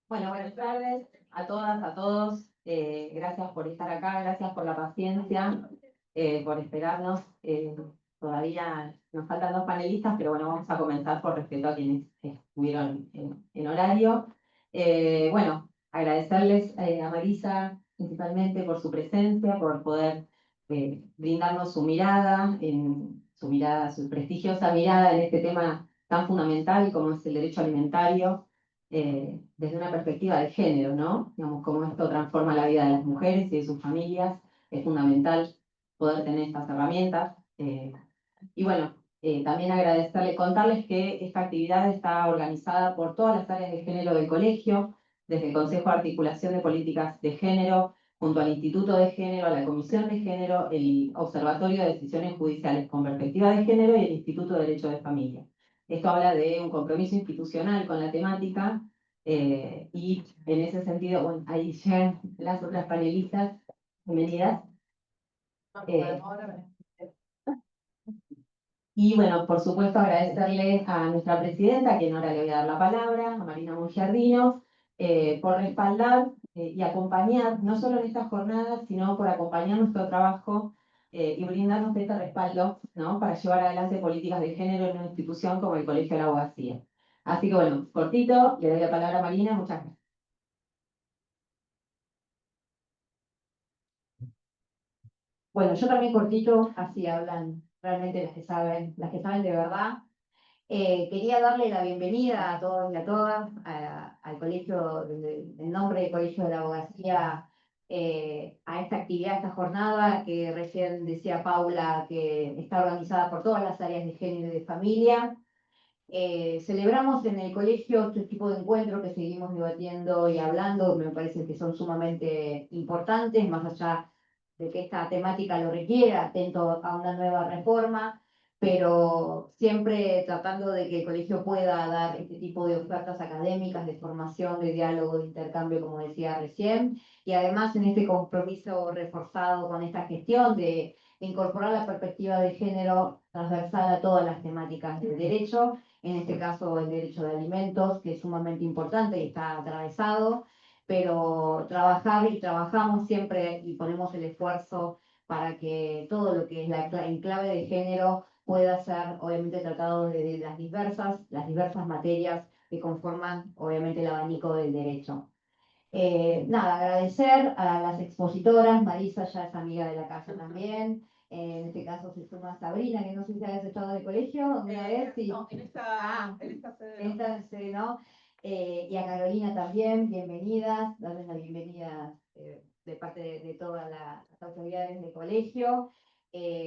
Bueno, buenas tardes a todas, a todos. Gracias por estar acá, gracias por la paciencia, por esperarnos. Todavía nos faltan dos panelistas, pero bueno, vamos a comenzar por respeto a quienes estuvieron en horario. Bueno, agradecerles a Marisa principalmente por su presencia, por poder brindarnos su mirada, su mirada, su prestigiosa mirada en este tema tan fundamental como es el derecho alimentario desde una perspectiva de género, ¿no? Digamos, cómo esto transforma la vida de las mujeres y de sus familias. Es fundamental poder tener estas herramientas. Y bueno, también agradecerle, contarles que esta actividad está organizada por todas las áreas de género del colegio, desde el Consejo de Articulación de Políticas de Género, junto al Instituto de Género, a la Comisión de Género, el Observatorio de Decisiones Judiciales con Perspectiva de Género y el Instituto de Derecho de Familia. Esto habla de un compromiso institucional con la temática y en ese sentido, bueno, ahí llegan las otras panelistas. Bienvenidas. Eh, y bueno, por supuesto agradecerle a nuestra presidenta, a quien ahora le voy a dar la palabra, a Marina Mongiardino, por respaldar y acompañar, no solo en estas jornadas, sino por acompañar nuestro trabajo y brindarnos este respaldo, ¿no? Para llevar adelante políticas de género en una institución como el Colegio de la Abogacía. Así que bueno, cortito, le doy la palabra a Marina, muchas gracias. Bueno, yo también cortito, así hablan realmente las que saben de verdad. Quería darle la bienvenida a todos y a todas al colegio, en nombre del Colegio de la Abogacía, a esta actividad, a esta jornada que recién decía Paula, que está organizada por todas las áreas de género y de familia. Celebramos en el colegio este tipo de encuentros que seguimos debatiendo y hablando, me parece que son sumamente importantes, más allá de que esta temática lo requiera, atento a una nueva reforma, pero siempre tratando de que el colegio pueda dar este tipo de ofertas académicas, de formación, de diálogo, de intercambio, como decía recién, y además en este compromiso reforzado con esta gestión de incorporar la perspectiva de género transversal a todas las temáticas del derecho, en este caso el derecho de alimentos, que es sumamente importante y está atravesado, pero trabajar y trabajamos siempre y ponemos el esfuerzo para que todo lo que es la enclave de género pueda ser obviamente tratado desde las diversas materias que conforman obviamente el abanico del derecho. Nada, agradecer a las expositoras, Marisa ya es amiga de la casa también, en este caso se suma Sabrina, que no sé si habías estado en el colegio una vez. Sí. No, en esta sede. En esta sede no. Y a Carolina también, bienvenidas, darles la bienvenida de parte de todas las autoridades del colegio.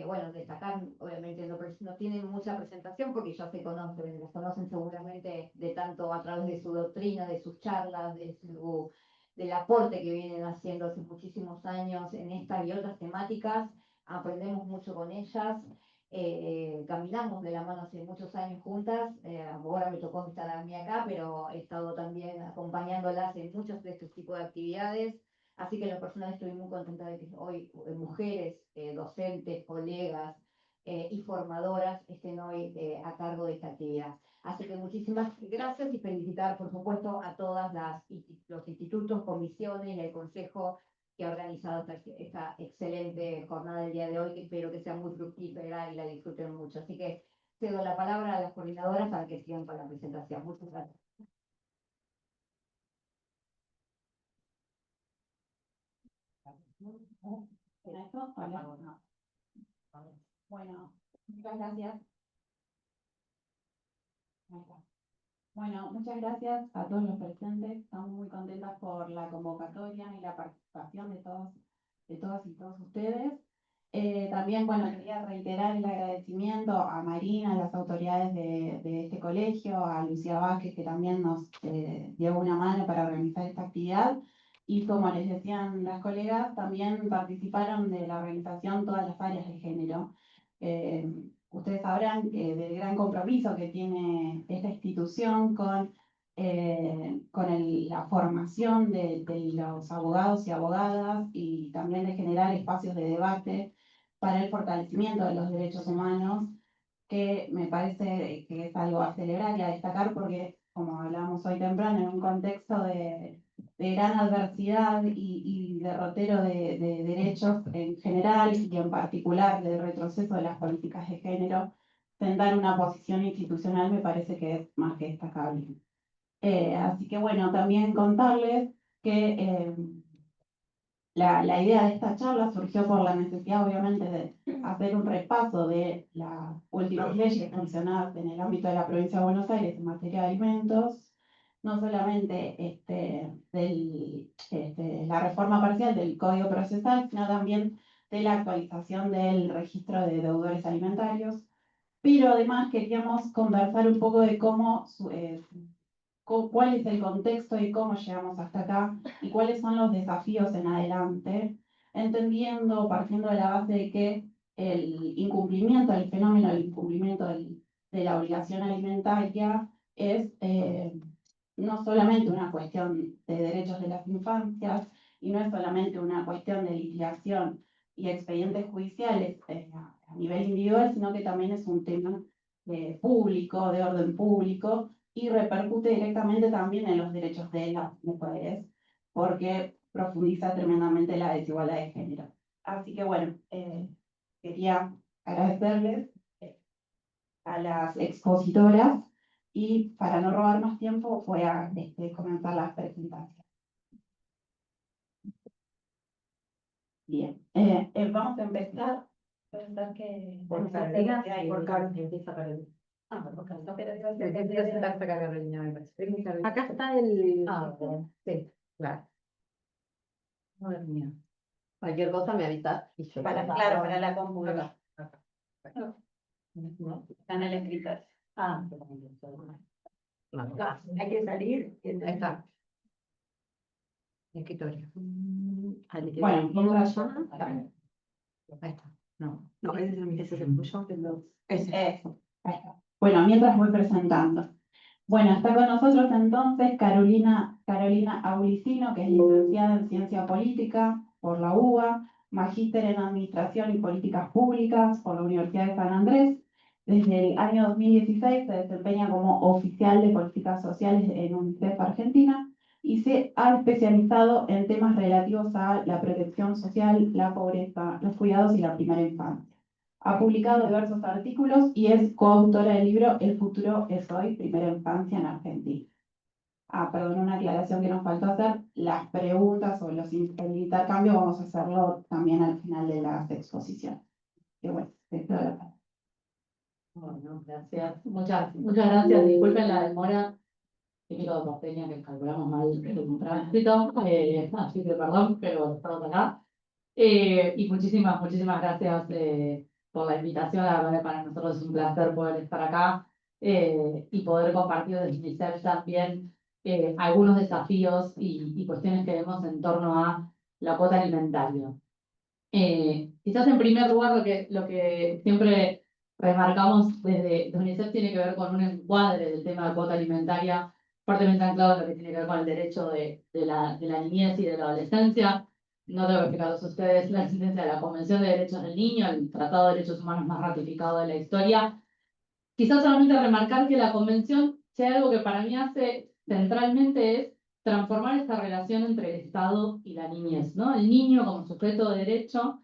Bueno, destacar, obviamente no tienen mucha presentación porque ya se conocen, las conocen seguramente de tanto a través de su doctrina, de sus charlas, del aporte que vienen haciendo hace muchísimos años en esta y otras temáticas. Aprendemos mucho con ellas. Caminamos de la mano hace muchos años juntas, ahora me tocó estar a mí acá, pero he estado también acompañándolas en muchos de estos tipos de actividades, así que en lo personal estoy muy contenta de que hoy mujeres, docentes, colegas y formadoras estén hoy a cargo de esta actividad. Así que muchísimas gracias y felicitar, por supuesto, a todas los institutos, comisiones y el consejo que ha organizado esta excelente jornada del día de hoy, que espero que sea muy fructífera y la disfruten mucho. Así que cedo la palabra a las coordinadoras para que sigan con la presentación. Muchas gracias. ¿Era esto? Hola. No. Bueno, muchas gracias. Ahí está. Bueno, muchas gracias a todos los presentes. Estamos muy contentas por la convocatoria y la participación de todas y todos ustedes. También, bueno, quería reiterar el agradecimiento a Marina, a las autoridades de este colegio, a Lucía Vázquez, que también nos dio una mano para organizar esta actividad. Y como les decían las colegas, también participaron de la organización todas las áreas de género. Ustedes sabrán del gran compromiso que tiene esta institución con la formación de los abogados y abogadas y también de generar espacios de debate para el fortalecimiento de los derechos humanos, que me parece que es algo a celebrar y a destacar porque, como hablábamos hoy temprano, en un contexto de gran adversidad y derrotero de derechos en general y en particular de retroceso de las políticas de género, sentar una posición institucional me parece que es más que destacable. Así que bueno, también contarles que la idea de esta charla surgió por la necesidad, obviamente, de hacer un repaso de las últimas leyes sancionadas en el ámbito de la provincia de Buenos Aires en materia de alimentos, no solamente la reforma parcial del Código Procesal, sino también de la actualización del registro de deudores alimentarios. Pero además queríamos conversar un poco de cuál es el contexto y cómo llegamos hasta acá y cuáles son los desafíos en adelante, entendiendo, partiendo de la base de que el incumplimiento, el fenómeno del incumplimiento de la obligación alimentaria es no solamente una cuestión de derechos de las infancias y no es solamente una cuestión de litigación y expedientes judiciales a nivel individual, sino que también es un tema público, de orden público, y repercute directamente también en los derechos de las mujeres, porque profundiza tremendamente la desigualdad de género. Así que bueno, quería agradecerles a las expositoras y para no robar más tiempo voy a comenzar las presentaciones. Bien, vamos a empezar. Pensar que Por Carolina, por Carolina. empieza Carolina. Acá está el. Sí, Claro. madre mía. Cualquier cosa me avisas y yo. Claro, para la computadora. Está en el escritorio. Hay que salir. Ahí está. Escritorio. Bueno, ¿cómo mientras se llama? Ahí está. No, ese es el tuyo. Eso. Ahí está. Bueno, mientras voy presentando. Bueno, está con nosotros entonces Carolina Aulicino, que es licenciada en Ciencia Política por la UBA, magíster en Administración y Políticas Públicas por la Universidad de San Andrés. Desde el año 2016 se desempeña como oficial de Políticas Sociales en UNICEF Argentina y se ha especializado en temas relativos a la protección social, la pobreza, los cuidados y la primera infancia. Ha publicado diversos artículos y es coautora del libro El futuro es hoy, primera infancia en Argentina. Perdón, una aclaración que nos faltó hacer. Las preguntas o el intercambio vamos a hacerlo también al final de las exposiciones. Que bueno, te cedo la palabra. Bueno, gracias. Muchas gracias. Disculpen la demora. Típico de porteña que calculamos mal el tránsito. Así que perdón, pero estamos acá. Y muchísimas gracias por la invitación. La verdad que para nosotros es un placer poder estar acá y poder compartir desde UNICEF también algunos desafíos y cuestiones que vemos en torno a la cuota alimentaria. Quizás en primer lugar lo que siempre remarcamos desde UNICEF tiene que ver con un encuadre del tema de cuota alimentaria fuertemente anclado en lo que tiene que ver con el derecho de la niñez y de la adolescencia. No tengo que explicarles a ustedes la existencia de la Convención de Derechos del Niño, el Tratado de Derechos Humanos más ratificado de la historia. Quizás solamente remarcar que la Convención, si hay algo que para mí hace centralmente es transformar esta relación entre el Estado y la niñez, ¿no? El niño como sujeto de derecho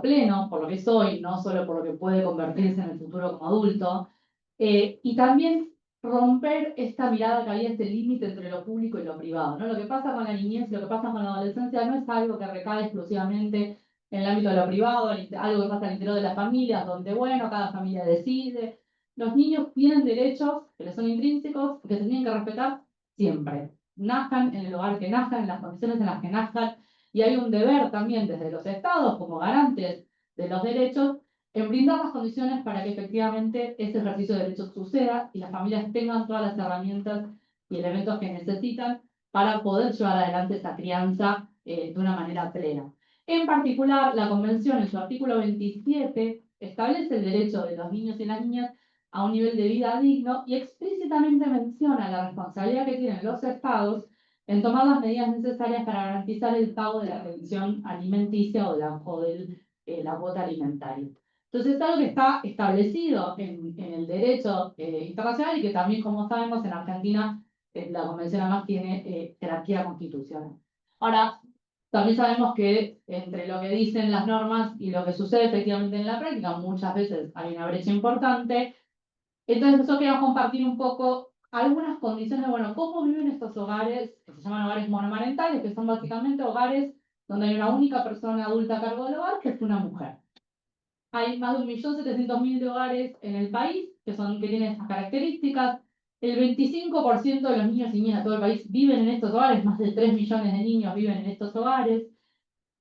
pleno, por lo que es hoy, no solo por lo que puede convertirse en el futuro como adulto, y también romper esta mirada que había, este límite entre lo público y lo privado, ¿no? Lo que pasa con la niñez y lo que pasa con la adolescencia no es algo que recae exclusivamente en el ámbito de lo privado, algo que pasa al interior de las familias, donde, bueno, cada familia decide. Los niños tienen derechos que les son intrínsecos, que se tienen que respetar siempre. Nazcan en el lugar que nazcan, en las condiciones en las que nazcan, y hay un deber también desde los estados como garantes de los derechos en brindar las condiciones para que efectivamente ese ejercicio de derechos suceda y las familias tengan todas las herramientas y elementos que necesitan para poder llevar adelante esa crianza de una manera plena. En particular, la Convención en su artículo 27 establece el derecho de los niños y las niñas a un nivel de vida digno y explícitamente menciona la responsabilidad que tienen los estados en tomar las medidas necesarias para garantizar el pago de la pensión alimenticia o de la cuota alimentaria. Entonces es algo que está establecido en el derecho internacional y que también, como sabemos, en Argentina la Convención además tiene jerarquía constitucional. Ahora, también sabemos que entre lo que dicen las normas y lo que sucede efectivamente en la práctica, muchas veces hay una brecha importante. Entonces, nosotros queremos compartir un poco algunas condiciones de, bueno, cómo viven estos hogares, que se llaman hogares monomarentales, que son básicamente hogares donde hay una única persona adulta a cargo del hogar, que es una mujer. Hay más de 1.700.000 de hogares en el país que tienen estas características. El 25% de los niños y niñas de todo el país viven en estos hogares, más de 3 millones de niños viven en estos hogares.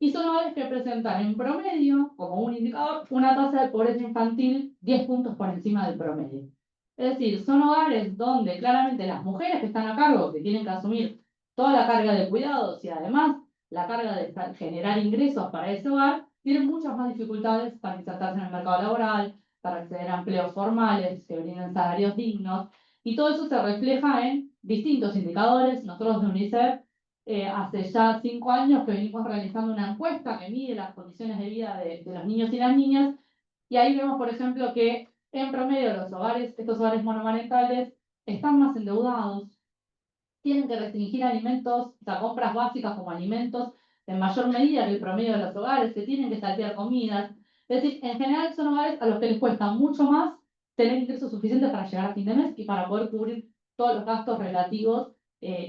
Y son hogares que presentan en promedio, como un indicador, una tasa de pobreza infantil 10 puntos por encima del promedio. Es decir, son hogares donde claramente las mujeres que están a cargo, que tienen que asumir toda la carga de cuidados y además la carga de generar ingresos para ese hogar, tienen muchas más dificultades para insertarse en el mercado laboral, para acceder a empleos formales, que brinden salarios dignos, y todo eso se refleja en distintos indicadores. Nosotros de UNICEF hace ya 5 años que venimos realizando una encuesta que mide las condiciones de vida de los niños y las niñas, y ahí vemos, por ejemplo, que en promedio los hogares, estos hogares monomarentales, están más endeudados, tienen que restringir alimentos, o sea, compras básicas como alimentos, en mayor medida que el promedio de los hogares, se tienen que saltear comidas. Es decir, en general son hogares a los que les cuesta mucho más tener ingresos suficientes para llegar a fin de mes y para poder cubrir todos los gastos relativos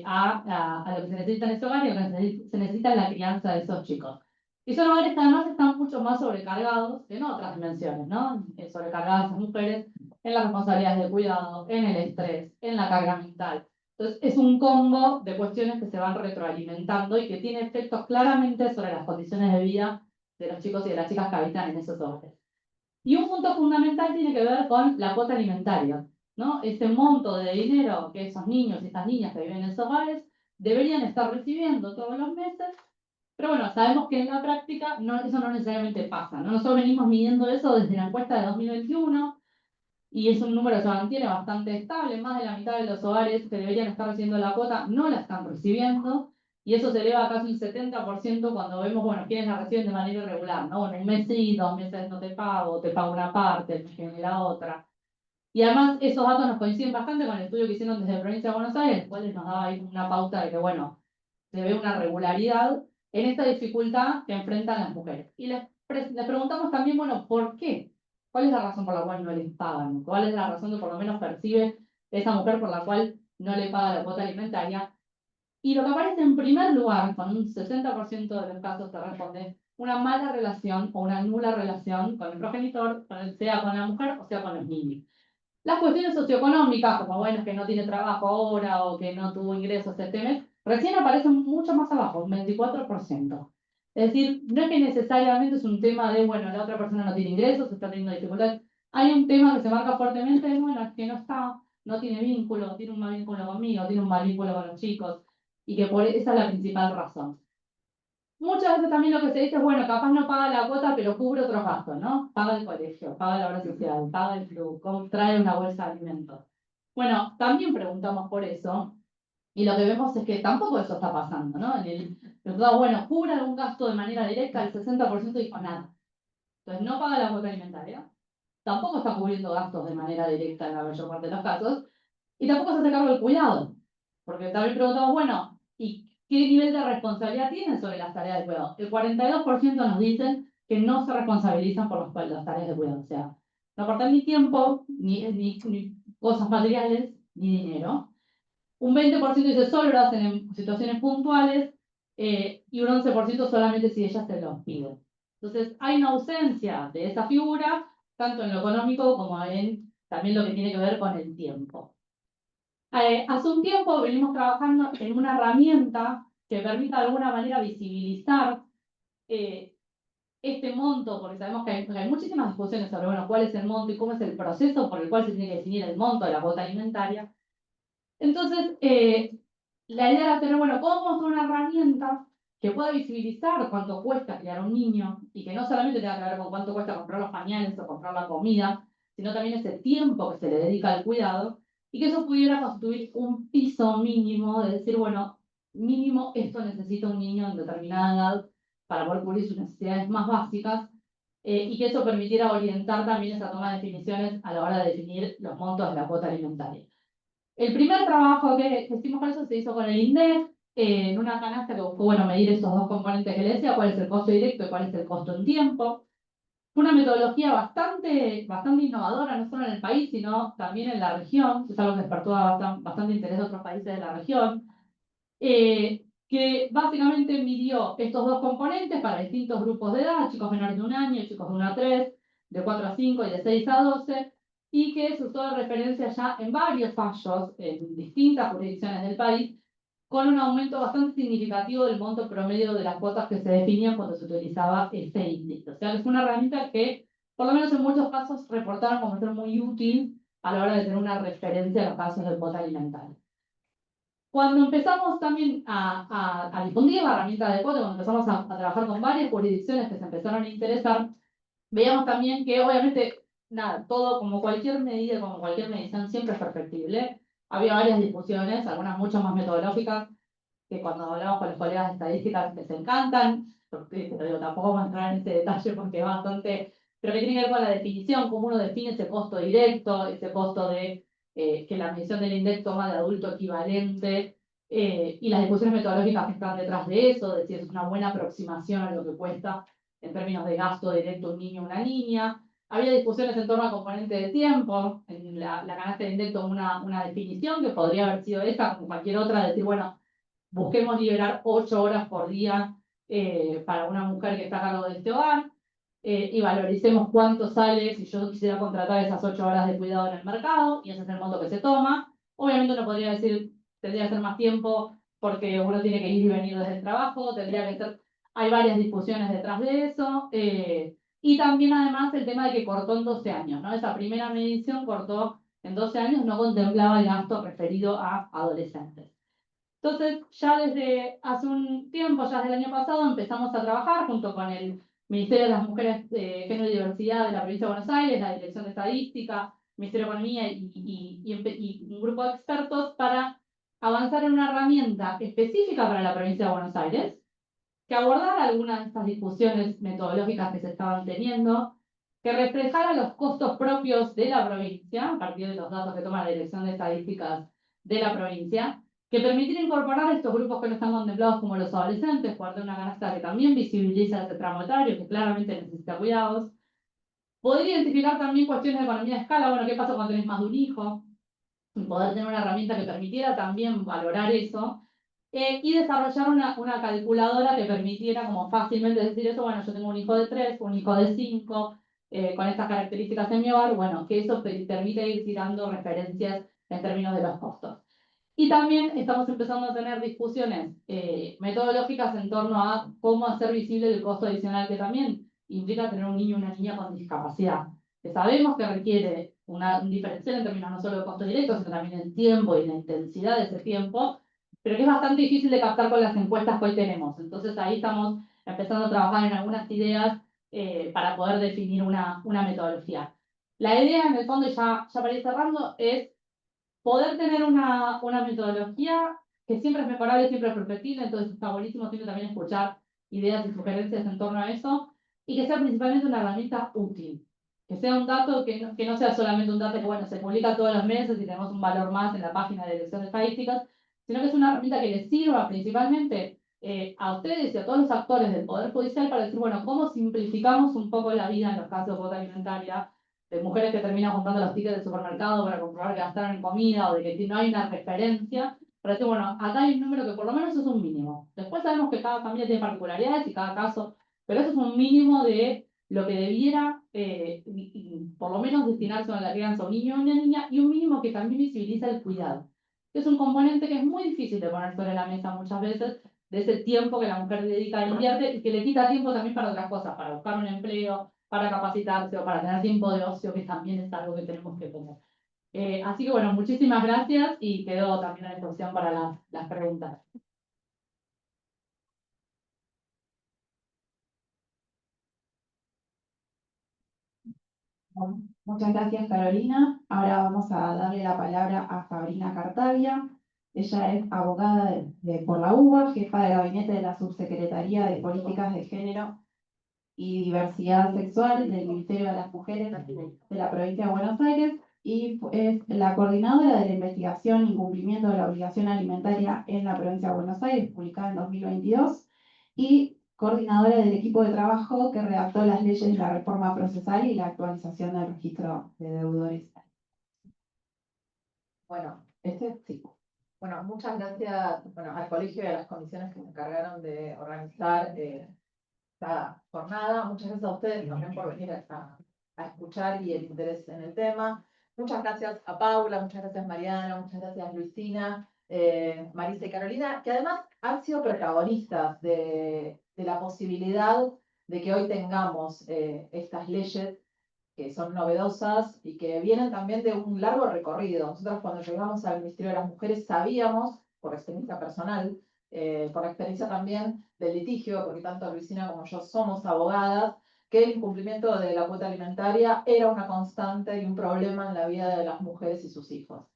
a lo que se necesita en ese hogar y a lo que se necesita en la crianza de esos chicos. Y son hogares que además están mucho más sobrecargados que en otras dimensiones, ¿no? Sobrecargadas las mujeres en las responsabilidades de cuidado, en el estrés, en la carga mental. Entonces, es un combo de cuestiones que se van retroalimentando y que tiene efectos claramente sobre las condiciones de vida de los chicos y de las chicas que habitan en esos hogares. Y un punto fundamental tiene que ver con la cuota alimentaria, ¿no? Ese monto de dinero que esos niños y estas niñas que viven en esos hogares deberían estar recibiendo todos los meses, pero bueno, sabemos que en la práctica eso no necesariamente pasa, ¿no? Nosotros venimos midiendo eso desde la encuesta de 2021, y es un número que se mantiene bastante estable. Más de la mitad de los hogares que deberían estar recibiendo la cuota no la están recibiendo, y eso se eleva a casi un 70% cuando vemos, bueno, quiénes la reciben de manera irregular, ¿no? Bueno, un mes sí, 2 meses no te pago una parte, el mes que viene la otra. Y además esos datos nos coinciden bastante con el estudio que hicieron desde la provincia de Buenos Aires, el cual nos daba ahí una pauta de que, bueno, se ve una regularidad en esta dificultad que enfrentan las mujeres. Y les preguntamos también, bueno, ¿por qué? ¿Cuál es la razón por la cual no les pagan? ¿Cuál es la razón que por lo menos percibe esa mujer por la cual no le paga la cuota alimentaria? Y lo que aparece en primer lugar, con un 60% de los casos se responde una mala relación o una nula relación con el progenitor, sea con la mujer o sea con los niños. Las cuestiones socioeconómicas, como bueno, que no tiene trabajo ahora o que no tuvo ingresos este mes, recién aparecen mucho más abajo, un 24%. Es decir, no es que necesariamente es un tema de, bueno, la otra persona no tiene ingresos, está teniendo dificultades. Hay un tema que se marca fuertemente de, bueno, es que no está, no tiene vínculo, tiene un mal vínculo conmigo, tiene un mal vínculo con los chicos, y que esa es la principal razón. Muchas veces también lo que se dice es, bueno, capaz no paga la cuota, pero cubre otros gastos, ¿no? Paga el colegio, paga la obra social, paga el club, trae una bolsa de alimentos. Bueno, también preguntamos por eso, y lo que vemos es que tampoco eso está pasando, ¿no? Bueno, cubre algún gasto de manera directa, el 60% dijo nada. Entonces no paga la cuota alimentaria, tampoco está cubriendo gastos de manera directa en la mayor parte de los casos, y tampoco se hace cargo del cuidado. Porque también preguntamos, bueno, ¿y qué nivel de responsabilidad tienen sobre las tareas de cuidado? El 42% nos dicen que no se responsabilizan por las tareas de cuidado. O sea, no aportan ni tiempo, ni cosas materiales, ni dinero. Un 20% dice solo lo hacen en situaciones puntuales, y un 11% solamente si ellas se los piden. Entonces, hay una ausencia de esa figura, tanto en lo económico como en también lo que tiene que ver con el tiempo. Hace un tiempo venimos trabajando en una herramienta que permita de alguna manera visibilizar este monto, porque sabemos que hay muchísimas discusiones sobre, bueno, cuál es el monto y cómo es el proceso por el cual se tiene que definir el monto de la cuota alimentaria. Entonces, la idea era tener, bueno, ¿cómo construir una herramienta que pueda visibilizar cuánto cuesta criar un niño y que no solamente tenga que ver con cuánto cuesta comprar los pañales o comprar la comida, sino también ese tiempo que se le dedica al cuidado, y que eso pudiera constituir un piso mínimo de decir, bueno, mínimo esto necesita un niño en determinada edad para poder cubrir sus necesidades más básicas, y que eso permitiera orientar también esa toma de definiciones a la hora de definir los montos de la cuota alimentaria. El primer trabajo que hicimos con eso se hizo con el INDEC, en una canasta que buscó, bueno, medir estos dos componentes que le decía, cuál es el costo directo y cuál es el costo en tiempo. Fue una metodología bastante innovadora, no solo en el país, sino también en la región, que es algo que despertó bastante interés de otros países de la región, que básicamente midió estos dos componentes para distintos grupos de edad, chicos menores de 1 año, chicos de 1 a 3, de 4 a 5 y de 6 a 12, y que se usó de referencia ya en varios fallos en distintas jurisdicciones del país, con un aumento bastante significativo del monto promedio de las cuotas que se definían cuando se utilizaba este índice. O sea, es una herramienta que, por lo menos en muchos casos, reportaron como ser muy útil a la hora de tener una referencia a los casos de cuota alimentaria. Cuando empezamos también a difundir la herramienta de cuota, cuando empezamos a trabajar con varias jurisdicciones que se empezaron a interesar, veíamos también que obviamente, nada, todo como cualquier medida, como cualquier medición, siempre es perfectible. Había varias discusiones, algunas mucho más metodológicas, que cuando hablamos con los colegas de estadísticas les encantan, porque te digo, tampoco vamos a entrar en ese detalle porque es bastante, pero que tiene que ver con la definición, cómo uno define ese costo directo, ese costo de que la medición del INDEC toma de adulto equivalente, y las discusiones metodológicas que están detrás de eso, de si es una buena aproximación a lo que cuesta en términos de gasto directo un niño o una niña. Había discusiones en torno al componente de tiempo, en la canasta de INDEC tomó una definición que podría haber sido esta, como cualquier otra, decir, bueno, busquemos liberar 8 horas por día para una mujer que está a cargo de este hogar, y valoricemos cuánto sale si yo quisiera contratar esas 8 horas de cuidado en el mercado, y ese es el monto que se toma. Obviamente uno podría decir, tendría que ser más tiempo porque uno tiene que ir y venir desde el trabajo, tendría que ser, hay varias discusiones detrás de eso, y también además el tema de que cortó en 12 años, ¿no? Esa primera medición cortó en 12 años, no contemplaba el gasto referido a adolescentes. Entonces, ya desde hace un tiempo, ya desde el año pasado, empezamos a trabajar junto con el Ministerio de las Mujeres, Género y Diversidad de la Provincia de Buenos Aires, la Dirección de Estadística, Ministerio de Economía y un grupo de expertos para avanzar en una herramienta específica para la Provincia de Buenos Aires, que abordara algunas de estas discusiones metodológicas que se estaban teniendo, que reflejara los costos propios de la provincia, a partir de los datos que toma la Dirección de Estadísticas de la provincia, que permitiera incorporar estos grupos que no están contemplados como los adolescentes, por una canasta que también visibiliza ese tramo etario, que claramente necesita cuidados. Poder identificar también cuestiones de economía de escala, bueno, qué pasa cuando tenés más de un hijo, y poder tener una herramienta que permitiera también valorar eso, y desarrollar una calculadora que permitiera como fácilmente decir eso, bueno, yo tengo un hijo de 3, un hijo de 5, con estas características en mi hogar, bueno, que eso permite ir tirando referencias en términos de los costos. Y también estamos empezando a tener discusiones metodológicas en torno a cómo hacer visible el costo adicional que también implica tener un niño o una niña con discapacidad, que sabemos que requiere un diferencial en términos no solo de costo directo, sino también en tiempo y la intensidad de ese tiempo, pero que es bastante difícil de captar con las encuestas que hoy tenemos. Entonces ahí estamos empezando a trabajar en algunas ideas para poder definir una metodología. La idea, en el fondo, ya para ir cerrando, es poder tener una metodología que siempre es mejorable, siempre es perfectible, entonces está buenísimo siempre también escuchar ideas y sugerencias en torno a eso, y que sea principalmente una herramienta útil, que sea un dato que no sea solamente un dato que, bueno, se publica todos los meses y tenemos un valor más en la página de Dirección de Estadísticas, sino que es una herramienta que les sirva principalmente a ustedes y a todos los actores del Poder Judicial para decir, bueno, cómo simplificamos un poco la vida en los casos de cuota alimentaria, de mujeres que terminan juntando los tickets del supermercado para comprobar que gastaron en comida, o de que no hay una referencia, para decir, bueno, acá hay un número que por lo menos es un mínimo. Después sabemos que cada familia tiene particularidades y cada caso, pero eso es un mínimo de lo que debiera, por lo menos, destinarse a la crianza a un niño o una niña, y un mínimo que también visibiliza el cuidado. Es un componente que es muy difícil de poner sobre la mesa muchas veces, de ese tiempo que la mujer dedica a invierte y que le quita tiempo también para otras cosas, para buscar un empleo, para capacitarse o para tener tiempo de ocio, que también es algo que tenemos que tener. Así que bueno, muchísimas gracias y quedo también a disposición para las preguntas. Bueno, muchas gracias, Carolina. Ahora vamos a darle la palabra a Sabrina Cartavia. Ella es abogada por la UBA, jefa de gabinete de la Subsecretaría de Políticas de Género y Diversidad Sexual del Ministerio de las Mujeres de la Provincia de Buenos Aires y es la coordinadora de la investigación Incumplimiento de la Obligación Alimentaria en la Provincia de Buenos Aires, publicada en 2022, y coordinadora del equipo de trabajo que redactó las leyes de la reforma procesal y la actualización del registro de deudores. Bueno, sí. Bueno, muchas gracias al colegio y a las comisiones que se encargaron de organizar esta jornada. Muchas gracias a ustedes también por venir a escuchar y el interés en el tema. Muchas gracias a Paula, muchas gracias Mariana, muchas gracias Luisina, Marisa y Carolina, que además han sido protagonistas de la posibilidad de que hoy tengamos estas leyes que son novedosas y que vienen también de un largo recorrido. Nosotros cuando llegamos al Ministerio de las Mujeres sabíamos, por experiencia personal, por la experiencia también del litigio, porque tanto Luisina como yo somos abogadas, que el incumplimiento de la cuota alimentaria era una constante y un problema en la vida de las mujeres y sus hijos.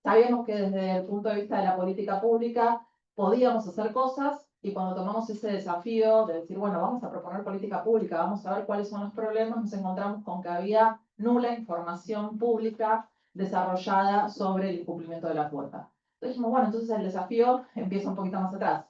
Sabíamos que desde el punto de vista de la política pública podíamos hacer cosas y cuando tomamos ese desafío de decir, bueno, vamos a proponer política pública, vamos a ver cuáles son los problemas, nos encontramos con que había nula información pública desarrollada sobre el incumplimiento de la cuota. Entonces dijimos, bueno, entonces el desafío empieza un poquito más atrás.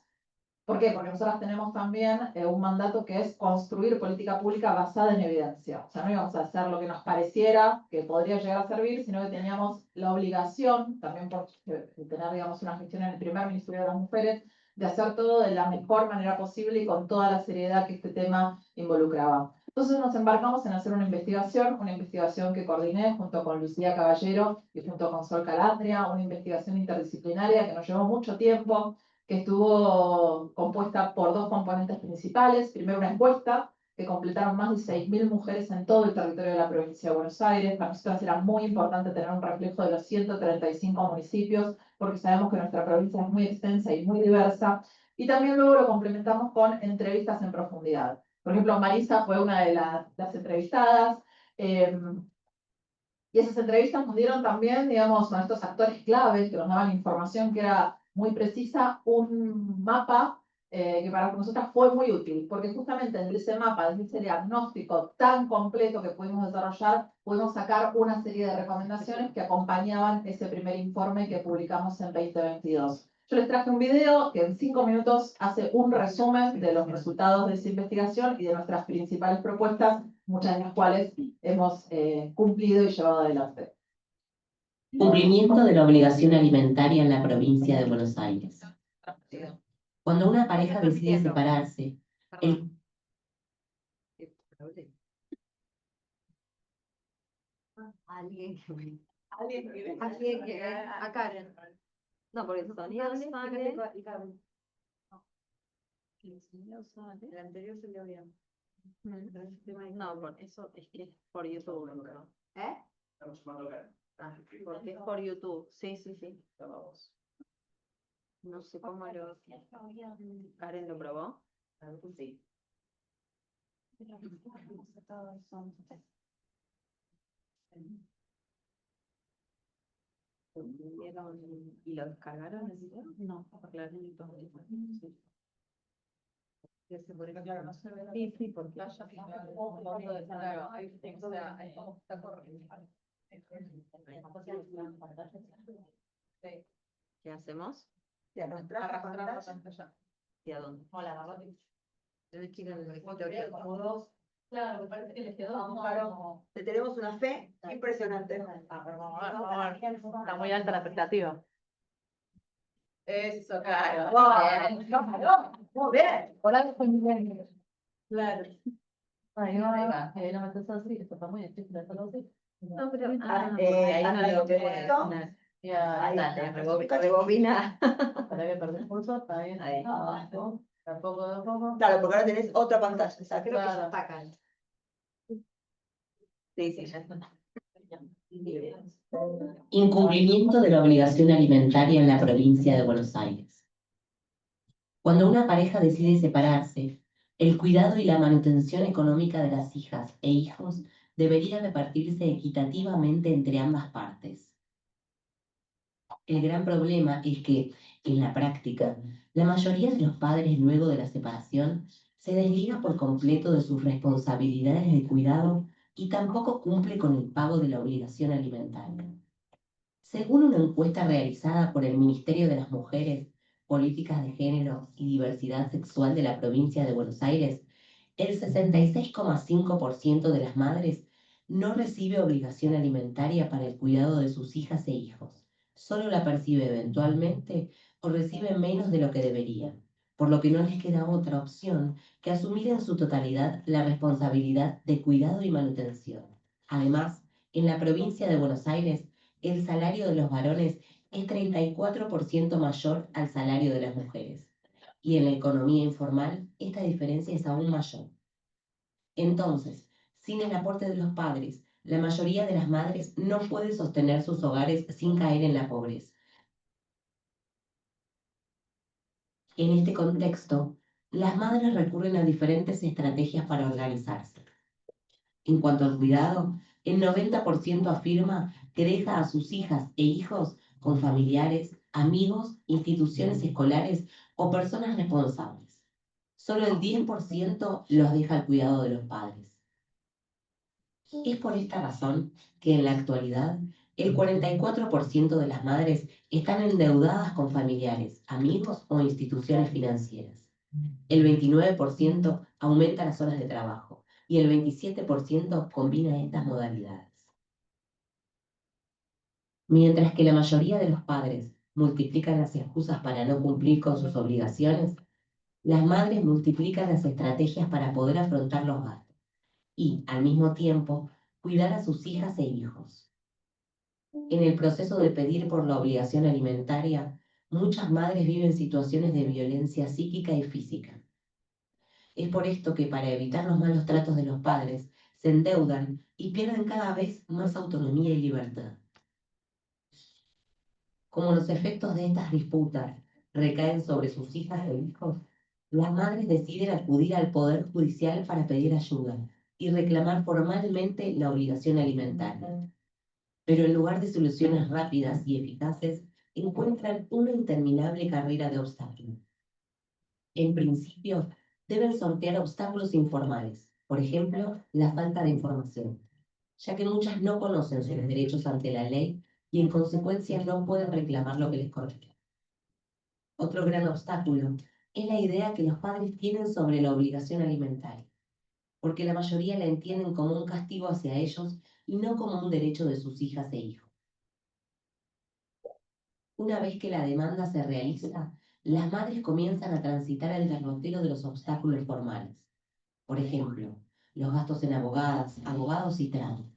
¿Por qué? Porque nosotras tenemos también un mandato que es construir política pública basada en evidencia. O sea, no íbamos a hacer lo que nos pareciera que podría llegar a servir, sino que teníamos la obligación, también por tener, digamos, una gestión en el primer Ministerio de las Mujeres, de hacer todo de la mejor manera posible y con toda la seriedad que este tema involucraba. Entonces nos embarcamos en hacer una investigación que coordiné junto con Lucía Caballero y junto con Sol Calandria, una investigación interdisciplinaria que nos llevó mucho tiempo, que estuvo compuesta por dos componentes principales. Primero, una encuesta que completaron más de 6.000 mujeres en todo el territorio de la provincia de Buenos Aires. Para nosotros era muy importante tener un reflejo de los 135 municipios, porque sabemos que nuestra provincia es muy extensa y muy diversa. Y también luego lo complementamos con entrevistas en profundidad. Por ejemplo, Marisa fue una de las entrevistadas. Y esas entrevistas nos dieron también, digamos, con estos actores claves que nos daban información que era muy precisa, un mapa que para nosotras fue muy útil, porque justamente en ese mapa, desde ese diagnóstico tan completo que pudimos desarrollar, pudimos sacar una serie de recomendaciones que acompañaban ese primer informe que publicamos en 2022. Yo les traje un video que en 5 minutos hace un resumen de los resultados de esa investigación y de nuestras principales propuestas, muchas de las cuales hemos cumplido y llevado adelante. Cumplimiento de la obligación alimentaria en la provincia de Buenos Aires. Cuando una pareja decide separarse, Alguien que a Karen. No, porque Sonia sale. El anterior se le bien. No, por eso es que es por YouTube. ¿No? ¿Eh? Porque es por YouTube. Sí, sí, sí. No sé cómo lo. ¿Karen lo probó? Sí. ¿Y lo descargaron el video? No, claro, sí. Claro, no se ve. Sí, sí, porque ya está corriendo. ¿Qué hacemos? Ya no Arrastramos la pantalla. ¿Y a dónde? Hola, ¿verdad? Claro, me parece que les quedó. Te tenemos una fe impresionante. Vamos a ver. Está muy alta la expectativa. Eso, claro. Muy bien. Hola, fue muy bien. Claro. Ahí va. Ahí la metes así. Esto está muy difícil de hacerlo así. No, pero ahí no lo puedes. Ahí Dale, rebobina. Para que perdés pulso, está bien. Ahí. Abajo. Tampoco de poco. Claro, porque ahora tenés otra pantalla. O sea, Creo que ya Claro. está acá. Sí, sí, ya está. incumplimiento de la obligación alimentaria en la provincia de Buenos Aires. Cuando una pareja decide separarse, el cuidado y la manutención económica de las hijas e hijos debería repartirse equitativamente entre ambas partes. El gran problema es que, en la práctica, la mayoría de los padres luego de la separación se desliga por completo de sus responsabilidades de cuidado y tampoco cumple con el pago de la obligación alimentaria. Según una encuesta realizada por el Ministerio de las Mujeres, Políticas de Género y Diversidad Sexual de la provincia de Buenos Aires, el 66,5% de las madres no recibe obligación alimentaria para el cuidado de sus hijas e hijos. Solo la percibe eventualmente o recibe menos de lo que debería, por lo que no les queda otra opción que asumir en su totalidad la responsabilidad de cuidado y manutención. Además, en la provincia de Buenos Aires, el salario de los varones es 34% mayor al salario de las mujeres. Y en la economía informal, esta diferencia es aún mayor. Entonces, sin el aporte de los padres, la mayoría de las madres no puede sostener sus hogares sin caer en la pobreza. En este contexto, las madres recurren a diferentes estrategias para organizarse. En cuanto al cuidado, el 90% afirma que deja a sus hijas e hijos con familiares, amigos, instituciones escolares o personas responsables. Solo el 10% los deja al cuidado de los padres. Es por esta razón que en la actualidad el 44% de las madres están endeudadas con familiares, amigos o instituciones financieras. El 29% aumenta las horas de trabajo y el 27% combina estas modalidades. Mientras que la mayoría de los padres multiplican las excusas para no cumplir con sus obligaciones, las madres multiplican las estrategias para poder afrontar los gastos y, al mismo tiempo, cuidar a sus hijas e hijos. En el proceso de pedir por la obligación alimentaria, muchas madres viven situaciones de violencia psíquica y física. Es por esto que para evitar los malos tratos de los padres, se endeudan y pierden cada vez más autonomía y libertad. Como los efectos de estas disputas recaen sobre sus hijas e hijos, las madres deciden acudir al Poder Judicial para pedir ayuda y reclamar formalmente la obligación alimentaria. Pero en lugar de soluciones rápidas y eficaces, encuentran una interminable carrera de obstáculos. En principio, deben sortear obstáculos informales, por ejemplo, la falta de información, ya que muchas no conocen sus derechos ante la ley y en consecuencia no pueden reclamar lo que les corresponde. Otro gran obstáculo es la idea que los padres tienen sobre la obligación alimentaria, porque la mayoría la entienden como un castigo hacia ellos y no como un derecho de sus hijas e hijos. Una vez que la demanda se realiza, las madres comienzan a transitar el derrotero de los obstáculos formales. Por ejemplo, los gastos en abogados y trámites.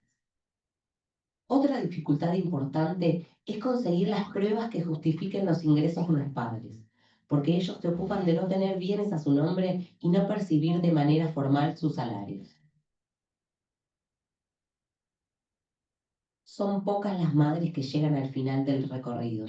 Otra dificultad importante es conseguir las pruebas que justifiquen los ingresos de los padres, porque ellos se ocupan de no tener bienes a su nombre y no percibir de manera formal sus salarios. Son pocas las madres que llegan al final del recorrido,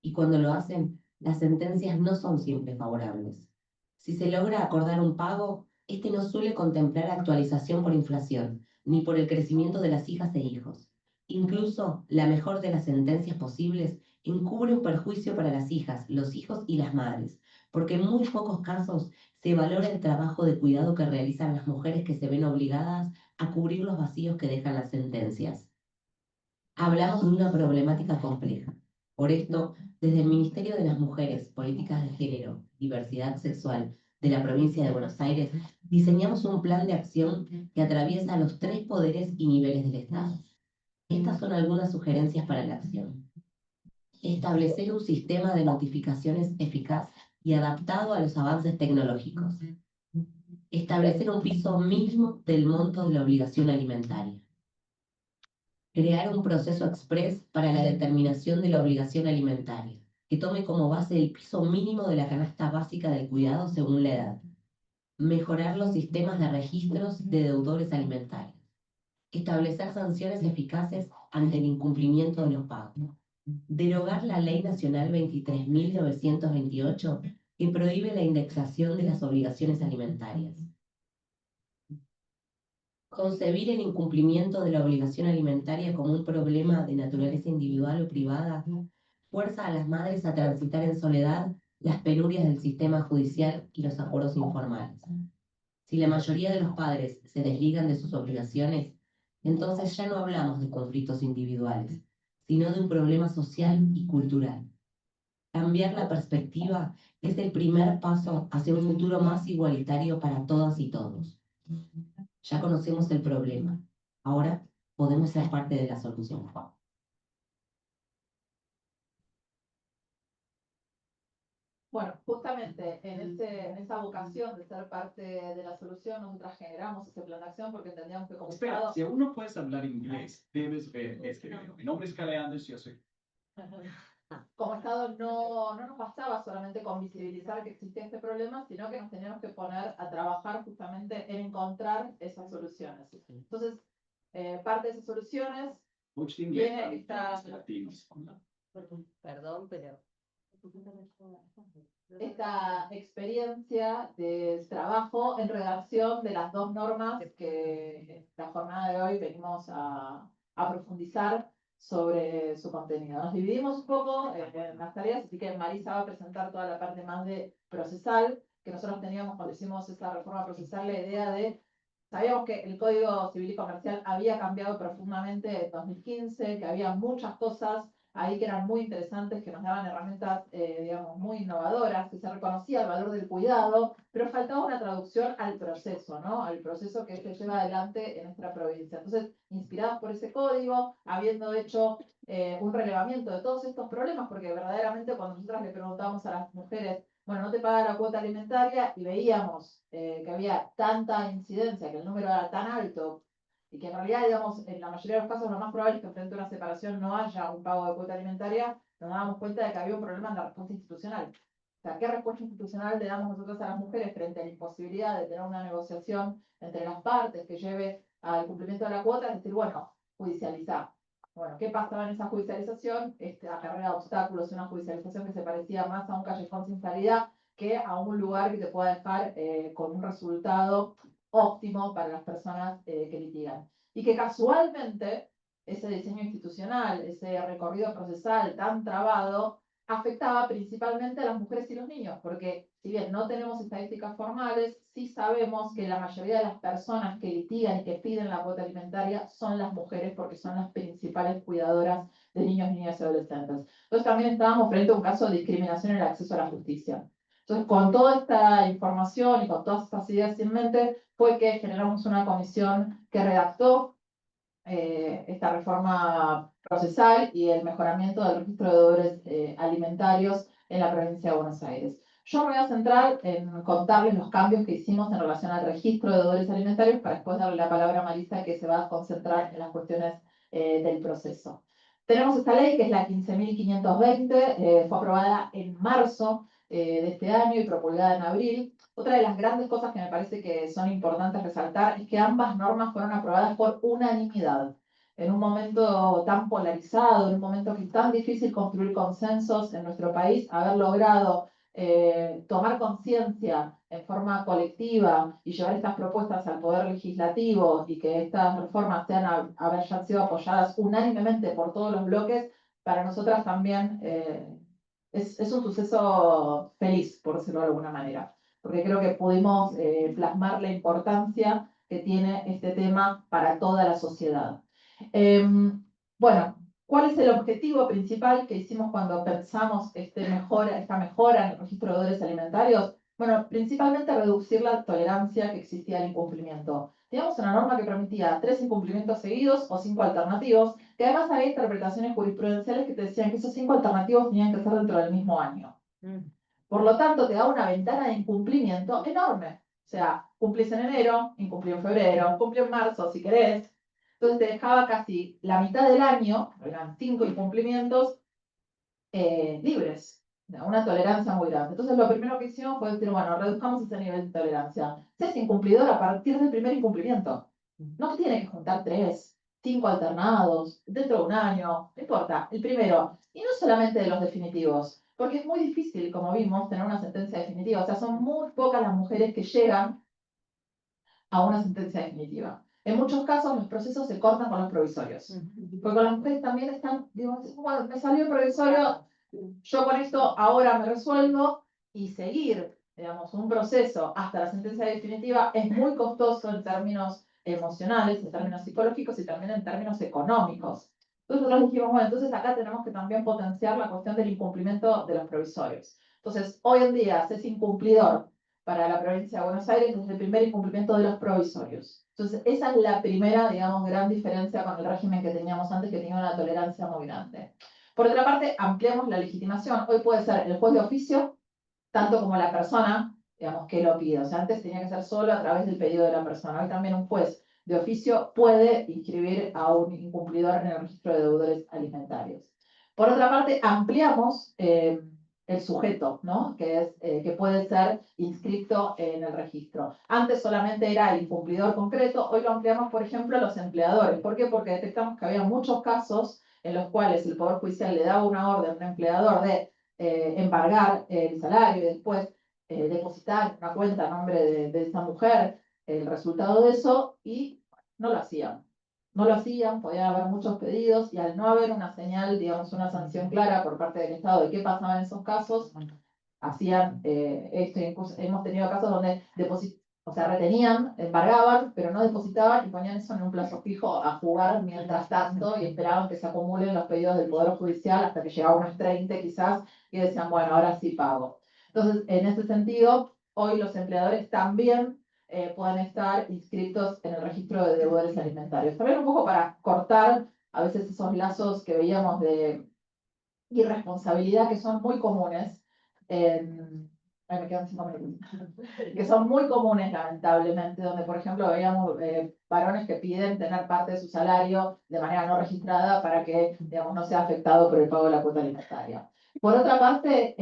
y cuando lo hacen, las sentencias no son siempre favorables. Si se logra acordar un pago, este no suele contemplar actualización por inflación, ni por el crecimiento de las hijas e hijos. Incluso, la mejor de las sentencias posibles encubre un perjuicio para las hijas, los hijos y las madres, porque en muy pocos casos se valora el trabajo de cuidado que realizan las mujeres que se ven obligadas a cubrir los vacíos que dejan las sentencias. Hablamos de una problemática compleja. Por esto, desde el Ministerio de las Mujeres, Políticas de Género, Diversidad Sexual de la provincia de Buenos Aires, diseñamos un plan de acción que atraviesa los 3 poderes y niveles del Estado. Estas son algunas sugerencias para la acción. Establecer un sistema de notificaciones eficaz y adaptado a los avances tecnológicos. Establecer un piso mínimo del monto de la obligación alimentaria. Crear un proceso express para la determinación de la obligación alimentaria, que tome como base el piso mínimo de la canasta básica del cuidado según la edad. Mejorar los sistemas de registros de deudores alimentarios. Establecer sanciones eficaces ante el incumplimiento de los pagos. Derogar la Ley Nacional 23.928, que prohíbe la indexación de las obligaciones alimentarias. Concebir el incumplimiento de la obligación alimentaria como un problema de naturaleza individual o privada fuerza a las madres a transitar en soledad las penurias del sistema judicial y los acuerdos informales. Si la mayoría de los padres se desligan de sus obligaciones, entonces ya no hablamos de conflictos individuales, sino de un problema social y cultural. Cambiar la perspectiva es el primer paso hacia un futuro más igualitario para todas y todos. Ya conocemos el problema. Ahora podemos ser parte de la solución. Bueno, justamente en esa vocación de ser parte de la solución, nosotras generamos ese plan de acción porque entendíamos que como Espera, Estado... si aún no puedes hablar inglés, debes ver este video. Mi nombre es Kale Anders, yo soy... Como Estado no nos bastaba solamente con visibilizar que existía este problema, sino que nos teníamos que poner a trabajar justamente en encontrar esas soluciones. Entonces, parte de esas soluciones Mucho inglés viene para esta, latinos. Perdón, pero. esta experiencia de trabajo en redacción de las dos normas que la jornada de hoy venimos a profundizar sobre su contenido. Nos dividimos un poco en las tareas, así que Marisa va a presentar toda la parte más de procesal, que nosotros teníamos cuando hicimos esta reforma procesal, la idea de, sabíamos que el Código Civil y Comercial había cambiado profundamente en 2015, que había muchas cosas ahí que eran muy interesantes, que nos daban herramientas, digamos, muy innovadoras, que se reconocía el valor del cuidado, pero faltaba una traducción al proceso, ¿no? Al proceso que se lleva adelante en nuestra provincia. Entonces, inspirados por ese código, habiendo hecho un relevamiento de todos estos problemas, porque verdaderamente cuando nosotras le preguntábamos a las mujeres, bueno, no te paga la cuota alimentaria, y veíamos que había tanta incidencia, que el número era tan alto, y que en realidad, digamos, en la mayoría de los casos lo más probable es que frente a una separación no haya un pago de cuota alimentaria, nos dábamos cuenta de que había un problema en la respuesta institucional. O sea, ¿qué respuesta institucional le damos nosotros a las mujeres frente a la imposibilidad de tener una negociación entre las partes que lleve al cumplimiento de la cuota? Es decir, bueno, judicializar. Bueno, ¿qué pasaba en esa judicialización? Acarrea obstáculos, una judicialización que se parecía más a un callejón sin salida que a un lugar que te pueda dejar con un resultado óptimo para las personas que litigan. Y que casualmente ese diseño institucional, ese recorrido procesal tan trabado, afectaba principalmente a las mujeres y los niños, porque si bien no tenemos estadísticas formales, sí sabemos que la mayoría de las personas que litigan y que piden la cuota alimentaria son las mujeres, porque son las principales cuidadoras de niños, niñas y adolescentes. Entonces también estábamos frente a un caso de discriminación en el acceso a la justicia. Entonces, con toda esta información y con todas estas ideas en mente, fue que generamos una comisión que redactó esta reforma procesal y el mejoramiento del registro de deudores alimentarios en la provincia de Buenos Aires. Yo me voy a centrar en contarles los cambios que hicimos en relación al registro de deudores alimentarios para después darle la palabra a Marisa, que se va a concentrar en las cuestiones del proceso. Tenemos esta ley, que es la 15.520, fue aprobada en marzo de este año y promulgada en abril. Otra de las grandes cosas que me parece que son importantes resaltar es que ambas normas fueron aprobadas por unanimidad. En un momento tan polarizado, en un momento que es tan difícil construir consensos en nuestro país, haber logrado tomar conciencia en forma colectiva y llevar estas propuestas al Poder Legislativo y que estas reformas hayan sido apoyadas unánimemente por todos los bloques, para nosotras también es un suceso feliz, por decirlo de alguna manera, porque creo que pudimos plasmar la importancia que tiene este tema para toda la sociedad. Bueno, ¿cuál es el objetivo principal que hicimos cuando pensamos esta mejora en el registro de deudores alimentarios? Bueno, principalmente reducir la tolerancia que existía al incumplimiento. Teníamos una norma que permitía 3 incumplimientos seguidos o 5 alternativos, que además había interpretaciones jurisprudenciales que te decían que esos 5 alternativos tenían que ser dentro del mismo año. Por lo tanto, te da una ventana de incumplimiento enorme. O sea, cumplís en enero, incumplí en febrero, cumplí en marzo, si querés. Entonces te dejaba casi la mitad del año, eran 5 incumplimientos libres, una tolerancia muy grande. Entonces lo primero que hicimos fue decir, bueno, reduzcamos ese nivel de tolerancia. Se es incumplidor a partir del primer incumplimiento. No tiene que juntar 3, 5 alternados, dentro de un año, no importa, el primero. Y no solamente de los definitivos, porque es muy difícil, como vimos, tener una sentencia definitiva. O sea, son muy pocas las mujeres que llegan a una sentencia definitiva. En muchos casos los procesos se cortan con los provisorios. Porque con las mujeres también están, digo, bueno, me salió el provisorio, yo con esto ahora me resuelvo, y seguir, digamos, un proceso hasta la sentencia definitiva es muy costoso en términos emocionales, en términos psicológicos y también en términos económicos. Entonces nosotros dijimos, bueno, entonces acá tenemos que también potenciar la cuestión del incumplimiento de los provisorios. Entonces, hoy en día se es incumplidor para la provincia de Buenos Aires desde el primer incumplimiento de los provisorios. Entonces, esa es la primera, digamos, gran diferencia con el régimen que teníamos antes, que tenía una tolerancia muy grande. Por otra parte, ampliamos la legitimación. Hoy puede ser el juez de oficio, tanto como la persona, digamos, que lo pida. O sea, antes tenía que ser solo a través del pedido de la persona. Hoy también un juez de oficio puede inscribir a un incumplidor en el registro de deudores alimentarios. Por otra parte, ampliamos el sujeto, ¿no? Que puede ser inscrito en el registro. Antes solamente era el incumplidor concreto, hoy lo ampliamos, por ejemplo, a los empleadores. ¿Por qué? Porque detectamos que había muchos casos en los cuales el Poder Judicial le daba una orden a un empleador de embargar el salario y después depositar en una cuenta a nombre de esa mujer el resultado de eso, y no lo hacían. No lo hacían, podía haber muchos pedidos, y al no haber una señal, digamos, una sanción clara por parte del Estado de qué pasaba en esos casos, hacían esto. Incluso hemos tenido casos donde o sea, retenían, embargaban, pero no depositaban y ponían eso en un plazo fijo a jugar mientras tanto y esperaban que se acumulen los pedidos del Poder Judicial hasta que llegaba unos 30 quizás y decían, bueno, ahora sí pago. Entonces, en ese sentido, hoy los empleadores también pueden estar inscritos en el registro de deudores alimentarios. También un poco para cortar a veces esos lazos que veíamos de irresponsabilidad que son muy comunes ay, me quedan 5 minutos. Que son muy comunes, lamentablemente, donde, por ejemplo, veíamos varones que piden tener parte de su salario de manera no registrada para que, digamos, no sea afectado por el pago de la cuota alimentaria. Por otra parte,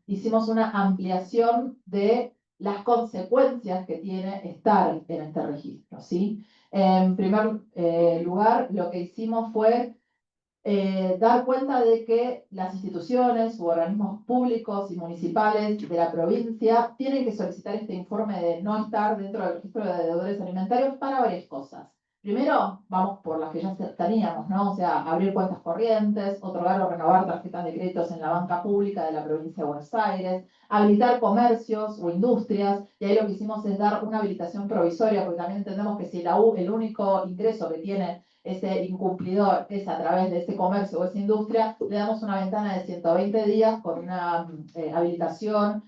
hicimos una ampliación de las consecuencias que tiene estar en este registro, ¿sí? En primer lugar, lo que hicimos fue dar cuenta de que las instituciones u organismos públicos y municipales de la provincia tienen que solicitar este informe de no estar dentro del registro de deudores alimentarios para varias cosas. Primero, vamos por las que ya teníamos, ¿no? O sea, abrir cuentas corrientes, otorgar o renovar tarjetas de créditos en la banca pública de la provincia de Buenos Aires, habilitar comercios o industrias, y ahí lo que hicimos es dar una habilitación provisoria, porque también entendemos que si el único ingreso que tiene ese incumplidor es a través de ese comercio o esa industria, le damos una ventana de 120 días con una habilitación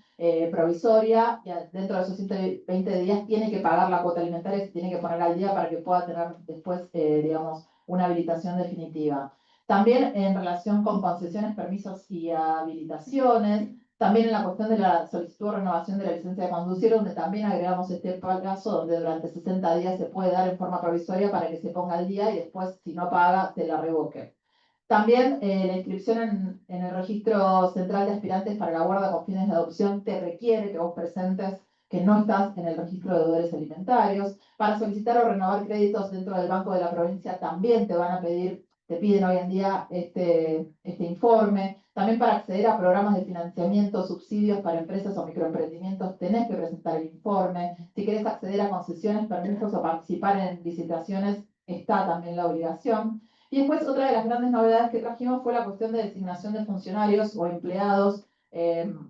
provisoria, y dentro de esos 120 días tiene que pagar la cuota alimentaria, se tiene que poner al día para que pueda tener después, digamos, una habilitación definitiva. También en relación con concesiones, permisos y habilitaciones, también en la cuestión de la solicitud o renovación de la licencia de conducir, donde también agregamos este plazo donde durante 60 días se puede dar en forma provisoria para que se ponga al día y después, si no paga, se la revoque. También la inscripción en el registro central de aspirantes para la guarda con fines de adopción te requiere que vos presentes que no estás en el registro de deudores alimentarios. Para solicitar o renovar créditos dentro del Banco de la Provincia también te van a pedir, te piden hoy en día este informe. También para acceder a programas de financiamiento, subsidios para empresas o microemprendimientos, tenés que presentar el informe. Si querés acceder a concesiones, permisos o participar en licitaciones, está también la obligación. Y después otra de las grandes novedades que trajimos fue la cuestión de designación de funcionarios o empleados en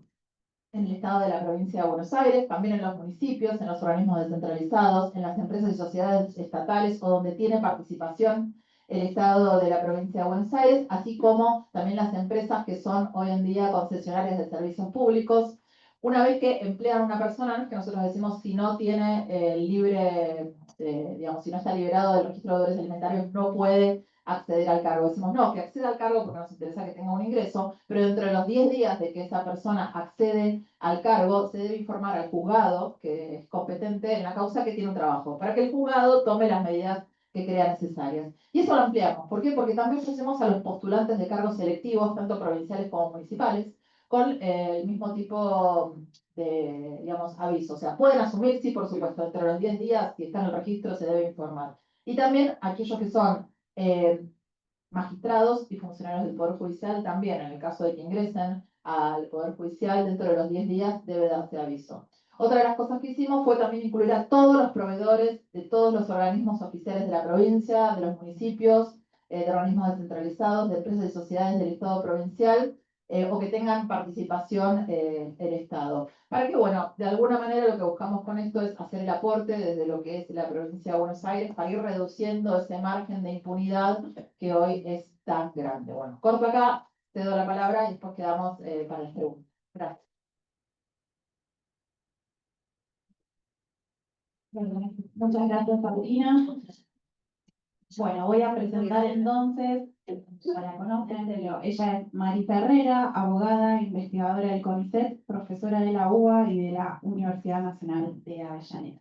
el Estado de la provincia de Buenos Aires, también en los municipios, en los organismos descentralizados, en las empresas y sociedades estatales o donde tiene participación el Estado de la provincia de Buenos Aires, así como también las empresas que son hoy en día concesionarias de servicios públicos. Una vez que emplean a una persona, ¿no? Es que nosotros decimos si no tiene libre, digamos, si no está liberado del registro de deudores alimentarios, no puede acceder al cargo. Decimos, no, que acceda al cargo porque nos interesa que tenga un ingreso, pero dentro de los 10 días de que esa persona accede al cargo, se debe informar al juzgado, que es competente en la causa, que tiene un trabajo, para que el juzgado tome las medidas que crea necesarias. Y eso lo ampliamos. ¿Por qué? Porque también ofrecemos a los postulantes de cargos selectivos, tanto provinciales como municipales, con el mismo tipo de, digamos, aviso. O sea, pueden asumir, sí, por supuesto, dentro de los 10 días, si está en el registro, se debe informar. Y también aquellos que son magistrados y funcionarios del Poder Judicial también, en el caso de que ingresen al Poder Judicial, dentro de los 10 días debe darse aviso. Otra de las cosas que hicimos fue también incluir a todos los proveedores de todos los organismos oficiales de la provincia, de los municipios, de organismos descentralizados, de empresas y sociedades del Estado provincial, o que tengan participación el Estado. Para que, bueno, de alguna manera lo que buscamos con esto es hacer el aporte desde lo que es la provincia de Buenos Aires para ir reduciendo ese margen de impunidad que hoy es tan grande. Bueno, corto acá, te doy la palabra y después quedamos para las preguntas. Gracias. Bueno, muchas gracias, Paulina. Bueno, voy a presentar entonces, para conocerlo, ella es Marisa Herrera, abogada, investigadora del CONICET, profesora de la UBA y de la Universidad Nacional de Avellaneda.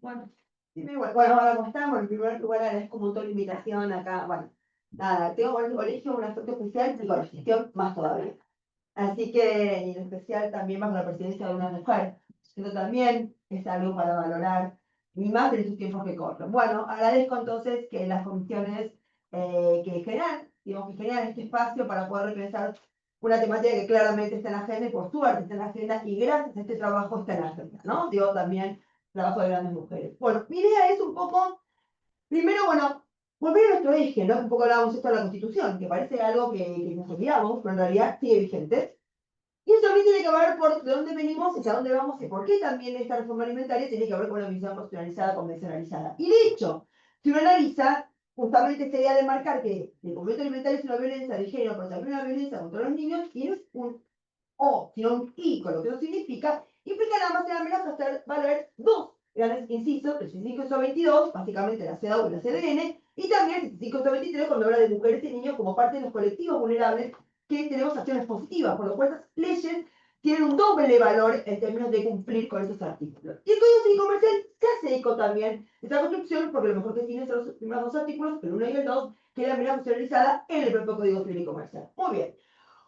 Bueno, hola, ¿cómo están? Bueno, en primer lugar agradezco un montón la invitación acá. Bueno, nada, tengo en el colegio un aspecto especial y con la gestión más todavía. Así que, y en especial también bajo la presidencia de una mujer. Eso también es algo para valorar, y más en estos tiempos que corren. Bueno, agradezco entonces que las comisiones que generan este espacio para poder repensar una temática que claramente está en la agenda y por suerte está en la agenda y gracias a este trabajo está en la agenda, ¿no? Digo también trabajo de grandes mujeres. Bueno, mi idea es un poco, primero, bueno, volver a nuestro eje, ¿no? Un poco hablábamos esto de la Constitución, que parece algo que nos olvidamos, pero en realidad sigue vigente. Y eso también tiene que ver por de dónde venimos, hacia dónde vamos y por qué también esta reforma alimentaria tiene que ver con la visión constitucionalizada, convencionalizada. Y de hecho, si uno analiza, justamente esta idea de marcar que el complemento alimentario es una violencia de género, pero también una violencia contra los niños, y no es un o, sino un y, con lo que eso significa, implica nada más y nada menos que va a haber dos grandes incisos, el 65-22, básicamente la CEDAW y la CDN, y también el 65-23 cuando habla de mujeres y niños como parte de los colectivos vulnerables que tenemos acciones positivas, por lo cual estas leyes tienen un doble valor en términos de cumplir con esos artículos. Y el Código Civil Comercial se hace eco también de esta construcción, porque lo mejor que tiene son los primeros dos artículos, el 1 y el 2, que es la manera funcionalizada en el propio Código Civil Comercial. Muy bien.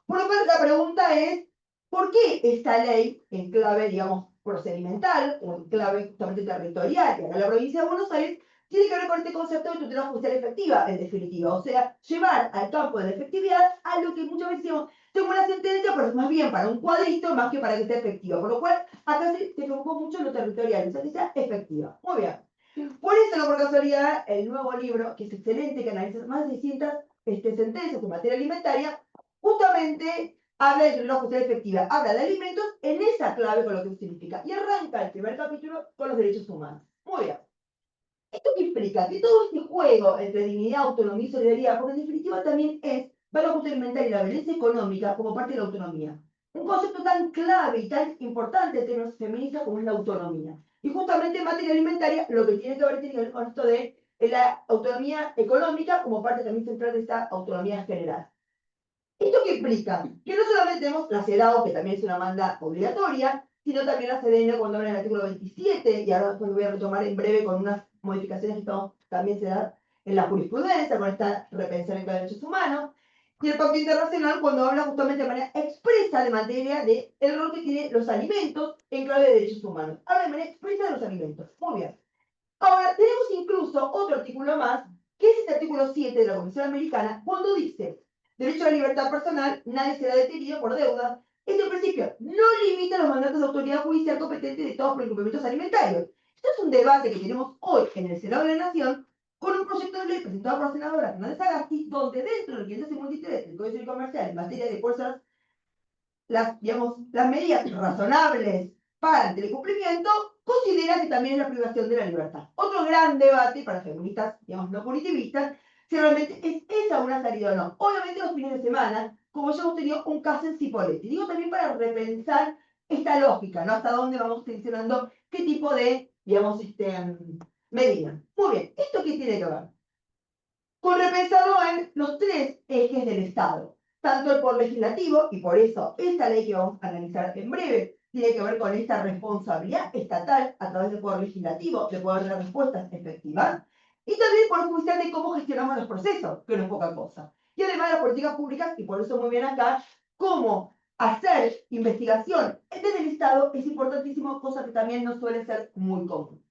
Por lo cual la pregunta es, ¿por qué esta ley en clave, digamos, procedimental o en clave justamente territorial, que acá en la provincia de Buenos Aires, tiene que ver con este concepto de tutela judicial efectiva, en definitiva? O sea, llevar al campo de la efectividad a lo que muchas veces decimos, tengo una sentencia, pero es más bien para un cuadrito más que para que sea efectiva. Por lo cual, acá se preocupó mucho en lo territorial, o sea, que sea efectiva. Muy bien. Por eso, no por casualidad, el nuevo libro, que es excelente, que analiza más de 600 sentencias en materia alimentaria, justamente habla de tutela judicial efectiva, habla de alimentos en esa clave con lo que significa. Y arranca el primer capítulo con los derechos humanos. Muy bien. ¿Esto qué implica? Que todo este juego entre dignidad, autonomía y solidaridad, porque en definitiva también es para la justicia alimentaria y la violencia económica como parte de la autonomía. Un concepto tan clave y tan importante en términos feministas como es la autonomía. Y justamente en materia alimentaria lo que tiene que ver tiene que ver con esto de la autonomía económica como parte también central de esta autonomía general. ¿Esto qué implica? Que no solamente tenemos la CEDAW, que también es una manda obligatoria, sino también la CDN cuando habla en el artículo 27, y ahora después voy a retomar en breve con unas modificaciones que también se dan en la jurisprudencia, con esta repensar en los derechos humanos, y el Pacto Internacional cuando habla justamente de manera expresa de materia de el rol que tienen los alimentos en clave de derechos humanos. Habla de manera expresa de los alimentos. Muy bien. Ahora, tenemos incluso otro artículo más, que es este artículo 7 de la Convención Americana, cuando dice, derecho a la libertad personal, nadie será detenido por deuda. Este principio no limita los mandatos de autoridad judicial competente de todos los incumplimientos alimentarios. Esto es un debate que tenemos hoy en el Senado de la Nación, con un proyecto de ley presentado por la senadora Fernández Sagasti, donde dentro del 553 del Código Civil Comercial en materia de fuerzas digamos, las medidas razonables para el telecumplimiento, considera que también es la privación de la libertad. Otro gran debate para feministas, digamos, no punitivistas, si realmente es esa una salida o no. Obviamente los fines de semana, como ya hemos tenido un caso en Cipolletti, digo también para repensar esta lógica, ¿no? Hasta dónde vamos tensionando qué tipo de, digamos, medida. Muy bien, ¿esto qué tiene que ver? Con repensarlo en los tres ejes del Estado, tanto el poder legislativo, y por eso esta ley que vamos a analizar en breve tiene que ver con esta responsabilidad estatal a través del poder legislativo de poder dar respuestas efectivas, y también por el judicial de cómo gestionamos los procesos, que no es poca cosa. Y además las políticas públicas, y por eso muy bien acá, cómo hacer investigación desde el Estado es importantísimo, cosa que también no suele ser muy común.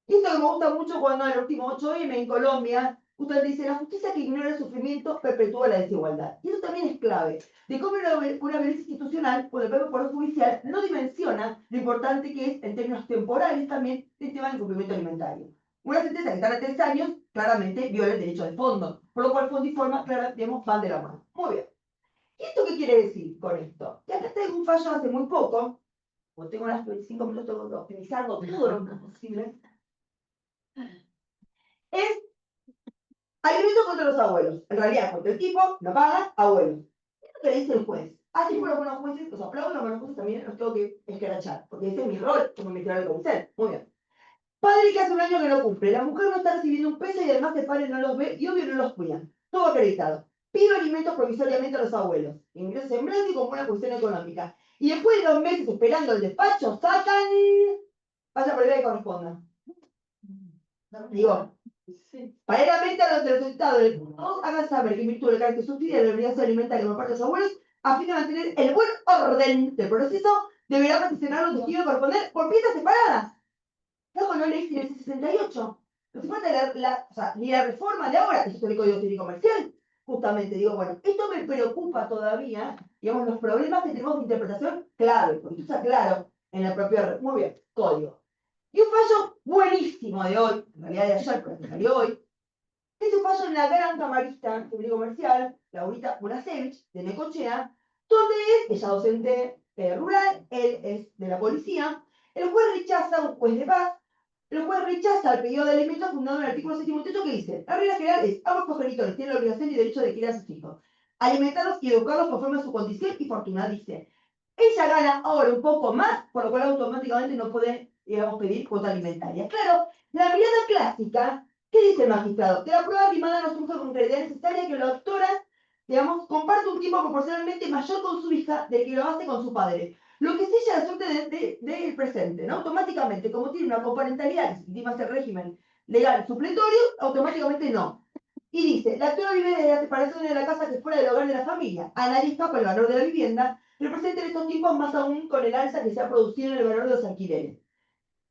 Y esto que me gusta mucho cuando en el último 8M en Colombia, usted dice, la justicia que ignora el sufrimiento perpetúa la desigualdad. Y eso también es clave, de cómo una violencia institucional o del propio poder judicial no dimensiona lo importante que es en términos temporales también el tema del cumplimiento alimentario. Una sentencia que tarda 3 años, claramente viola el derecho de fondo, por lo cual fondo y forma, claramente, van de la mano. Muy bien. ¿Y esto qué quiere decir con esto? Que acá tengo un fallo hace muy poco, como tengo las 25 minutos, tengo que optimizarlo todo lo posible, es alimentos contra los abuelos. En realidad, contra el tipo, no paga, abuelos. ¿Qué es lo que le dice el juez? Así por los buenos jueces, los aplaudo, los buenos jueces también los tengo que escrachar, porque ese es mi rol como investigador de usted. Muy bien. Padre que hace un año que no cumple, la mujer no está recibiendo un peso y además el padre no los ve y obvio no los cuida. Todo acreditado. Pido alimentos provisoriamente a los abuelos. Ingresos en blanco y con buena cuestión económica. Y después de 2 meses esperando el despacho, sacan... Vaya por el que corresponda. Digo, paralelamente a los resultados, todos hagan saber que en virtud del carácter subsidiario de la obligación alimentaria por parte de los abuelos, a fin de mantener el buen orden del proceso, deberá peticionar los testigos corresponder por piezas separadas. Luego no leíste en el 68. No hace falta o sea, ni la reforma de ahora, eso es el Código Civil Comercial. Justamente digo, bueno, esto me preocupa todavía, digamos, los problemas que tenemos de interpretación clave, porque esto está claro en la propia, muy bien, código. Y un fallo buenísimo de hoy, en realidad de ayer, pero que salió hoy, es un fallo en la gran camarista civil comercial, Laurita Burasevich, de Necochea, donde ella docente rural, él es de la policía, el juez rechaza, un juez de paz, el juez rechaza el pedido de alimentos fundado en el artículo 78 que dice, la regla general es, ambos progenitores tienen la obligación y derecho de criar a sus hijos, alimentarlos y educarlos conforme a su condición y fortuna, dice. Ella gana ahora un poco más, por lo cual automáticamente no puede, digamos, pedir cuota alimentaria. Claro, la mirada clásica, ¿qué dice el magistrado? Que la prueba rimada no surge con claridad necesaria que la doctora, digamos, comparte un tiempo proporcionalmente mayor con su hija del que lo hace con su padre. Lo que sella la suerte del presente, ¿no? Automáticamente, como tiene una coparentalidad que se estima el régimen legal supletorio, automáticamente no. Y dice, la actora vive desde la separación de la casa que fuera del hogar de la familia. Analiza con el valor de la vivienda, representa en estos tiempos más aún con el alza que se ha producido en el valor de los alquileres.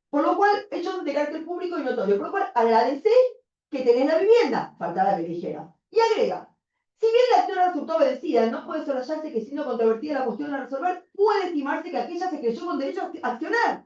Por lo cual, hechos de carácter público y notorio. Por lo cual, agradece que tenés la vivienda, faltaba que dijera. Y agrega, si bien la actora resultó obedecida, no puede sobrellarse que siendo controvertida la cuestión a resolver, puede estimarse que aquella se creyó con derecho a accionar.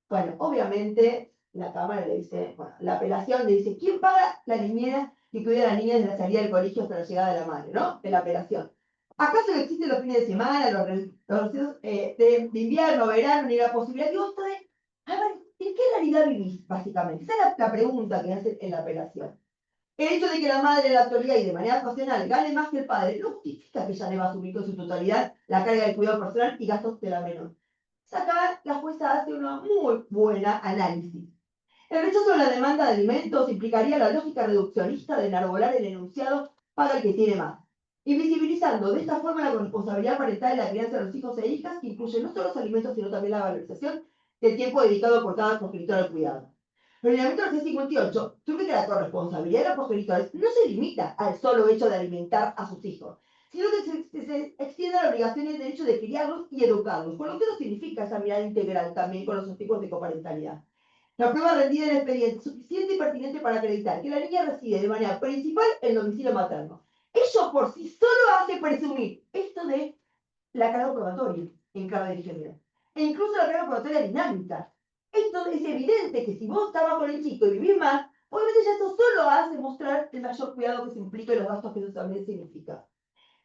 Bueno, obviamente, la Cámara le dice, bueno, la apelación le dice, ¿quién paga la niñera que cuida a la niña desde la salida del colegio hasta la llegada de la madre, ¿no? De la apelación. ¿Acaso no existen los fines de semana, los recesos de invierno, verano, ni la posibilidad que vos tenés? A ver, ¿en qué realidad vivís, básicamente? Esa es la pregunta que hacen en la apelación. El hecho de que la madre en la actualidad y de manera ocasional gane más que el padre no justifica que ella deba asumir con su totalidad la carga del cuidado personal y gastos de la menor. Acá la jueza hace una muy buena análisis. El rechazo a la demanda de alimentos implicaría la lógica reduccionista de enarbolar el enunciado para el que tiene más, invisibilizando de esta forma la corresponsabilidad parental en la crianza de los hijos e hijas, que incluye no solo los alimentos, sino también la valorización del tiempo dedicado por cada progenitor al cuidado. El reglamento del 58 surge que la corresponsabilidad de los progenitores no se limita al solo hecho de alimentar a sus hijos, sino que se extiende a la obligación y el derecho de criarlos y educarlos, con lo que eso significa esa mirada integral también con los tipos de coparentalidad. La prueba rendida en el expediente es suficiente y pertinente para acreditar que la niña reside de manera principal en el domicilio materno. Eso por sí solo hace presumir esto de la carga probatoria en clave de género. E incluso la carga probatoria dinámica. Esto es evidente que si vos estabas con el chico y vivís más, obviamente ya esto solo hace mostrar el mayor cuidado que se implica y los gastos que eso también significa.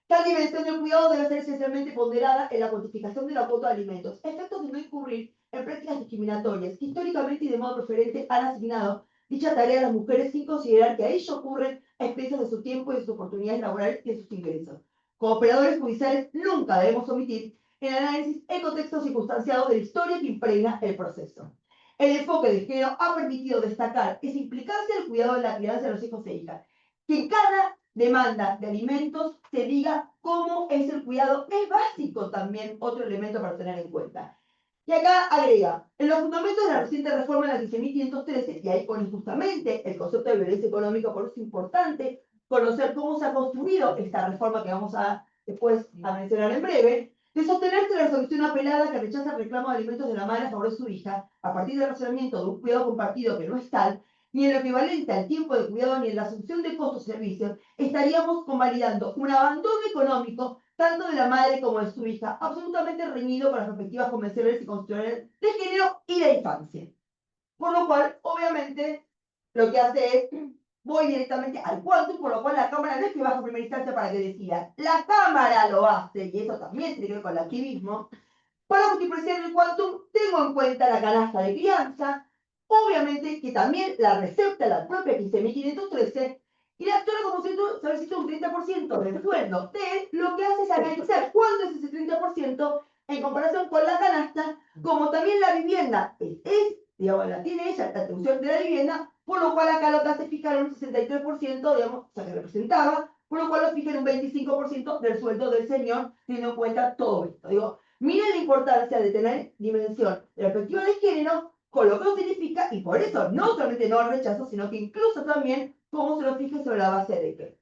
Tal dimensión del cuidado debe ser esencialmente ponderada en la cuantificación de la cuota de alimentos, efectos de no incurrir en prácticas discriminatorias que históricamente y de modo preferente han asignado dicha tarea a las mujeres sin considerar que a ello ocurren a expensas de su tiempo y de sus oportunidades laborales y de sus ingresos. Como operadores judiciales nunca debemos omitir el análisis el contexto circunstanciado de la historia que impregna el proceso. El enfoque de género ha permitido destacar esa implicancia del cuidado de la crianza de los hijos e hijas, que en cada demanda de alimentos se diga cómo es el cuidado, es básico también otro elemento para tener en cuenta. Y acá agrega, en los fundamentos de la reciente reforma de la 15.513, y ahí pone justamente el concepto de violencia económica, por eso es importante conocer cómo se ha construido esta reforma que vamos a después a mencionar en breve, de sostenerse la resolución apelada que rechaza el reclamo de alimentos de la madre a favor de su hija, a partir del razonamiento de un cuidado compartido que no es tal, ni en lo equivalente al tiempo de cuidado ni en la asunción de costos y servicios, estaríamos convalidando un abandono económico tanto de la madre como de su hija, absolutamente reñido con las perspectivas convencionales y constitucionales de género y de infancia. Por lo cual, obviamente, lo que hace es voy directamente al quantum, por lo cual la Cámara no es que baja a primera instancia para que decida. La Cámara lo hace, y eso también tiene que ver con el activismo. Para multiplicar el quantum, tengo en cuenta la canasta de crianza, obviamente que también la recepta la propia 15.513, y la actora como si se necesita un 30% del sueldo de él, lo que hace es analizar cuánto es ese 30% en comparación con la canasta, como también la vivienda digamos, la tiene ella, la atribución de la vivienda, por lo cual acá lo que hace es fijar un 63%, digamos, o sea, que representaba, por lo cual lo fija en un 25% del sueldo del señor, teniendo en cuenta todo esto. Digo, miren la importancia de tener dimensión de la perspectiva de género, con lo que eso significa, y por eso no solamente no rechazo, sino que incluso también cómo se lo fije sobre la base de qué.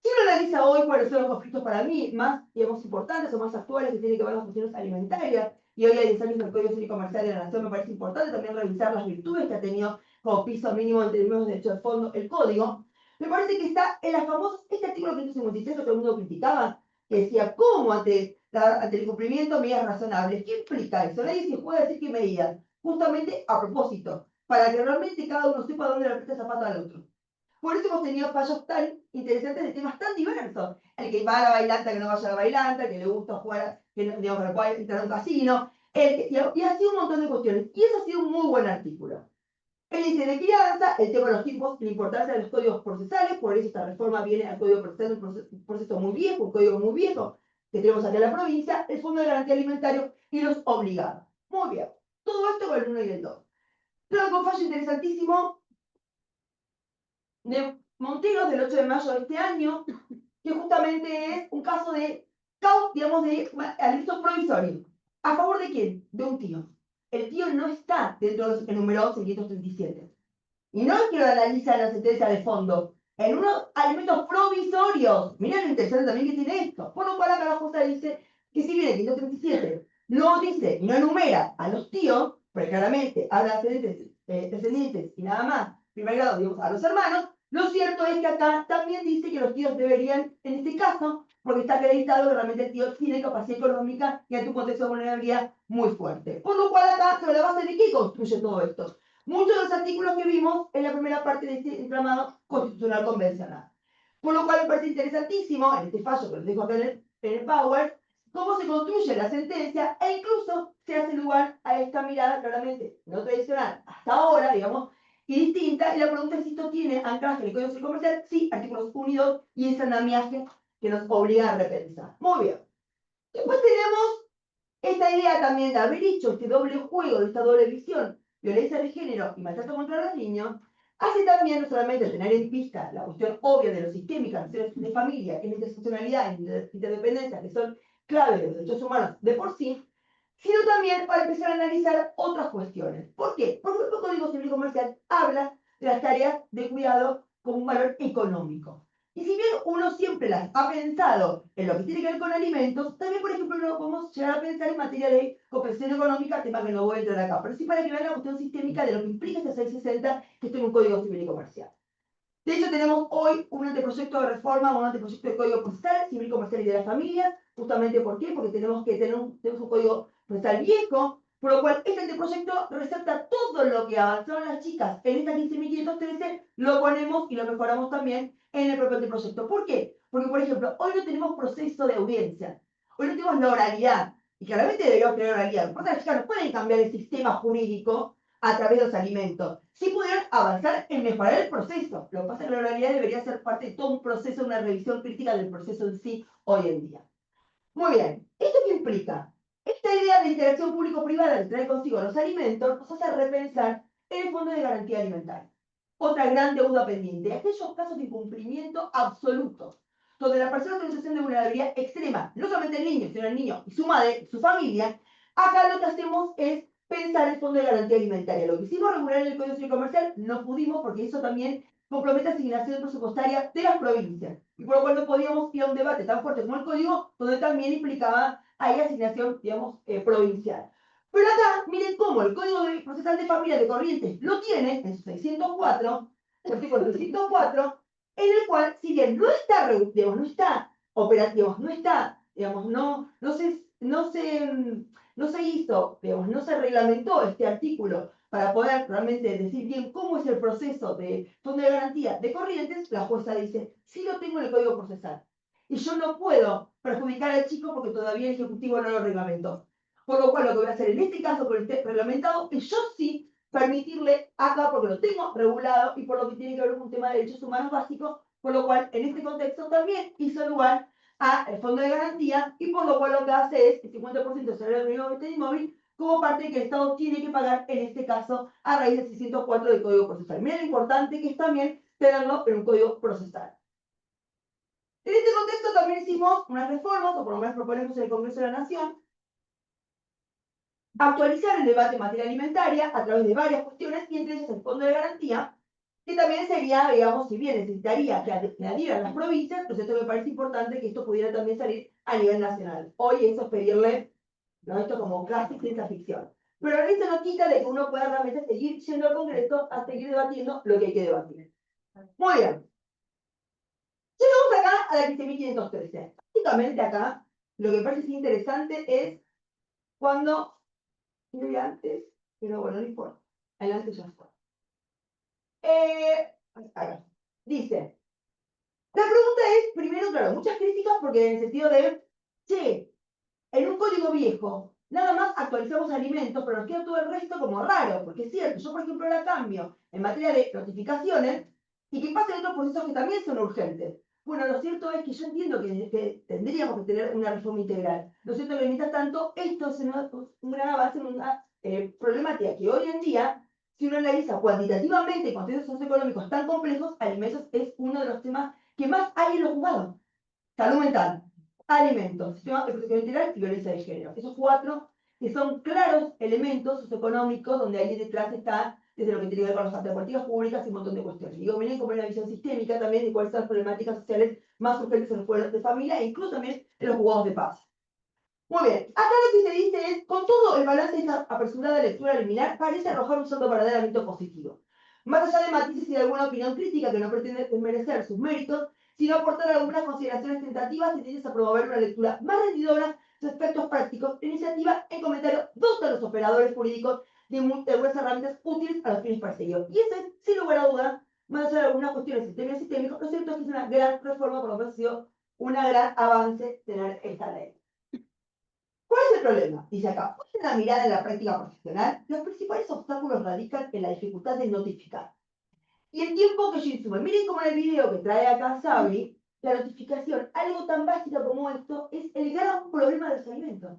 Si uno analiza hoy cuáles son los conflictos para mí más, digamos, importantes o más actuales que tienen que ver con las cuestiones alimentarias, y hoy hay 10 años del Código Civil Comercial de la Nación, me parece importante también revisar las virtudes que ha tenido como piso mínimo en términos de derecho de fondo el Código. Me parece que está en las famosas, este artículo 553 que todo el mundo criticaba, que decía, ¿cómo ante el incumplimiento medidas razonables? ¿Qué implica eso? Nadie se puede decir qué medidas. Justamente a propósito, para que realmente cada uno sepa dónde le aprieta el zapato al otro. Por eso hemos tenido fallos tan interesantes de temas tan diversos. El que va a la bailanta, que no vaya a la bailanta, el que le gusta jugar, que no, digamos, que puede entrar a un casino, y así un montón de cuestiones. Y eso ha sido un muy buen artículo. El índice de crianza, el tema de los tiempos, la importancia de los códigos procesales, por eso esta reforma viene al código procesal, un proceso muy viejo, un código muy viejo que tenemos aquí en la provincia, el Fondo de Garantía Alimentario y los obligados. Muy bien. Todo esto con el 1 y el 2. Luego, un fallo interesantísimo de Monteros del 8 de mayo de este año, que justamente es un caso de, digamos, de alimentos provisorios. ¿A favor de quién? De un tío. El tío no está dentro de los enumerados 637. Y no es que lo analiza la sentencia de fondo. En unos alimentos provisorios. Miren lo interesante también que tiene esto. Por lo cual acá la jueza dice que si bien el 537 no dice y no enumera a los tíos, porque claramente habla de descendientes y nada más, primer grado, digamos, a los hermanos, lo cierto es que acá también dice que los tíos deberían, en este caso, porque está acreditado que realmente el tío tiene capacidad económica y ante un contexto de vulnerabilidad muy fuerte. Por lo cual acá, sobre la base de qué construye todo esto. Muchos de los artículos que vimos en la primera parte de este entramado constitucional convencional. Por lo cual me parece interesantísimo, en este fallo que les dejo acá en el Power, cómo se construye la sentencia e incluso se hace lugar a esta mirada claramente no tradicional hasta ahora, digamos, y distinta. Y la pregunta es si esto tiene anclaje en el Código Civil Comercial, sí, artículos 1 y 2, y ese andamiaje que nos obliga a repensar. Muy bien. Después tenemos esta idea también de haber hecho este doble juego, de esta doble visión, violencia de género y maltrato contra los niños, hace también no solamente tener en vista la cuestión obvia de lo sistémica, relaciones de familia, que es la interseccionalidad y la interdependencia, que son clave de los derechos humanos de por sí, sino también para empezar a analizar otras cuestiones. ¿Por qué? Porque el Código Civil Comercial habla de las tareas de cuidado como un valor económico. Y si bien uno siempre las ha pensado en lo que tiene que ver con alimentos, también, por ejemplo, lo podemos llegar a pensar en materia de compensación económica, tema que no voy a entrar acá, pero sí para que vean la cuestión sistémica de lo que implica este 660 que está en un Código Civil y Comercial. De hecho, tenemos hoy un anteproyecto de reforma, un anteproyecto de Código Procesal, Civil, Comercial y de las Familias. Justamente, ¿por qué? Porque tenemos un Código Procesal viejo, por lo cual este anteproyecto resalta todo lo que avanzaron las chicas en esta 15.513, lo ponemos y lo mejoramos también en el propio anteproyecto. ¿Por qué? Porque, por ejemplo, hoy no tenemos proceso de audiencia, hoy no tenemos la oralidad, y claramente deberíamos tener oralidad. Porque las chicas no pueden cambiar el sistema jurídico a través de los alimentos. Sí pudieron avanzar en mejorar el proceso. Lo que pasa es que la oralidad debería ser parte de todo un proceso, una revisión crítica del proceso en sí hoy en día. Muy bien, ¿esto qué implica? Esta idea de interacción público-privada que trae consigo los alimentos nos hace repensar el Fondo de Garantía Alimentaria. Otra gran deuda pendiente, aquellos casos de incumplimiento absoluto, donde la persona está en situación de vulnerabilidad extrema, no solamente el niño, sino el niño y su madre, su familia, acá lo que hacemos es pensar el Fondo de Garantía Alimentaria. Lo que hicimos regular en el Código Civil Comercial no pudimos porque eso también compromete asignación presupuestaria de las provincias. Y por lo cual no podíamos ir a un debate tan fuerte como el Código, donde también implicaba ahí asignación, digamos, provincial. Pero acá, miren cómo el Código Procesal de Familia de Corrientes lo tiene en su 604, el artículo 604, en el cual, si bien no está, digamos, no está operativo, no está, digamos, no se hizo, digamos, no se reglamentó este artículo para poder realmente decir bien cómo es el proceso de fondo de garantía de Corrientes, la jueza dice, sí lo tengo en el Código Procesal. Y yo no puedo perjudicar al chico porque todavía el Ejecutivo no lo reglamentó. Por lo cual, lo que voy a hacer en este caso, con el esté reglamentado, es yo sí permitirle acá, porque lo tengo regulado y por lo que tiene que ver con un tema de derechos humanos básicos, por lo cual, en este contexto también hizo lugar al fondo de garantía y por lo cual lo que hace es el 50% del salario mínimo vital inmóvil como parte que el Estado tiene que pagar, en este caso, a raíz del 604 del Código Procesal. Miren lo importante que es también tenerlo en un Código Procesal. En este contexto también hicimos unas reformas, o por lo menos proponemos en el Congreso de la Nación, actualizar el debate en materia alimentaria a través de varias cuestiones, y entre ellas el fondo de garantía, que también sería, digamos, si bien necesitaría que adhieran las provincias, pues esto me parece importante que esto pudiera también salir a nivel nacional. Hoy eso es pedirle, ¿no? Esto como casi ciencia ficción. Pero esto no quita de que uno pueda realmente seguir yendo al Congreso a seguir debatiendo lo que hay que debatir. Muy bien. Llegamos acá a la 15.513. Básicamente acá, lo que parece interesante es cuando antes, pero bueno, no importa. Adelante ya fue. Acá. Dice, la pregunta es, primero, claro, muchas críticas porque en el sentido de, che, en un código viejo, nada más actualizamos alimentos, pero nos queda todo el resto como raro, porque es cierto, yo por ejemplo la cambio en materia de notificaciones y que pasen otros procesos que también son urgentes. Bueno, lo cierto es que yo entiendo que tendríamos que tener una reforma integral. Lo cierto es que mientras tanto, esto es un gran avance en una problemática que hoy en día, si uno analiza cuantitativamente contextos socioeconómicos tan complejos, alimentos es uno de los temas que más hay en los juzgados. Salud mental, alimentos, sistema de protección integral y violencia de género. Esos cuatro que son claros elementos socioeconómicos donde ahí detrás está desde lo que tiene que ver con las políticas públicas y un montón de cuestiones. Digo, miren como una visión sistémica también de cuáles son las problemáticas sociales más urgentes en los pueblos de familia e incluso también en los juzgados de paz. Muy bien, acá lo que se dice es, con todo el balance de esta apresurada lectura liminar, parece arrojar un saldo verdaderamente positivo. Más allá de matices y de alguna opinión crítica que no pretende desmerecer sus méritos, sino aportar algunas consideraciones tentativas tendientes a promover una lectura más rendidora de aspectos prácticos, iniciativa en comentario dos de los operadores jurídicos de algunas herramientas útiles a los fines perseguidos. Y eso es, sin lugar a dudas, más allá de algunas cuestiones sistémicas, lo cierto es que es una gran reforma, por lo menos ha sido un gran avance tener esta ley. ¿Cuál es el problema? Dice acá, puesto una mirada en la práctica profesional, los principales obstáculos radican en la dificultad de notificar. Y el tiempo que yo insumo. Miren cómo en el video que trae acá Sabri, la notificación, algo tan básico como esto, es el gran problema de los alimentos.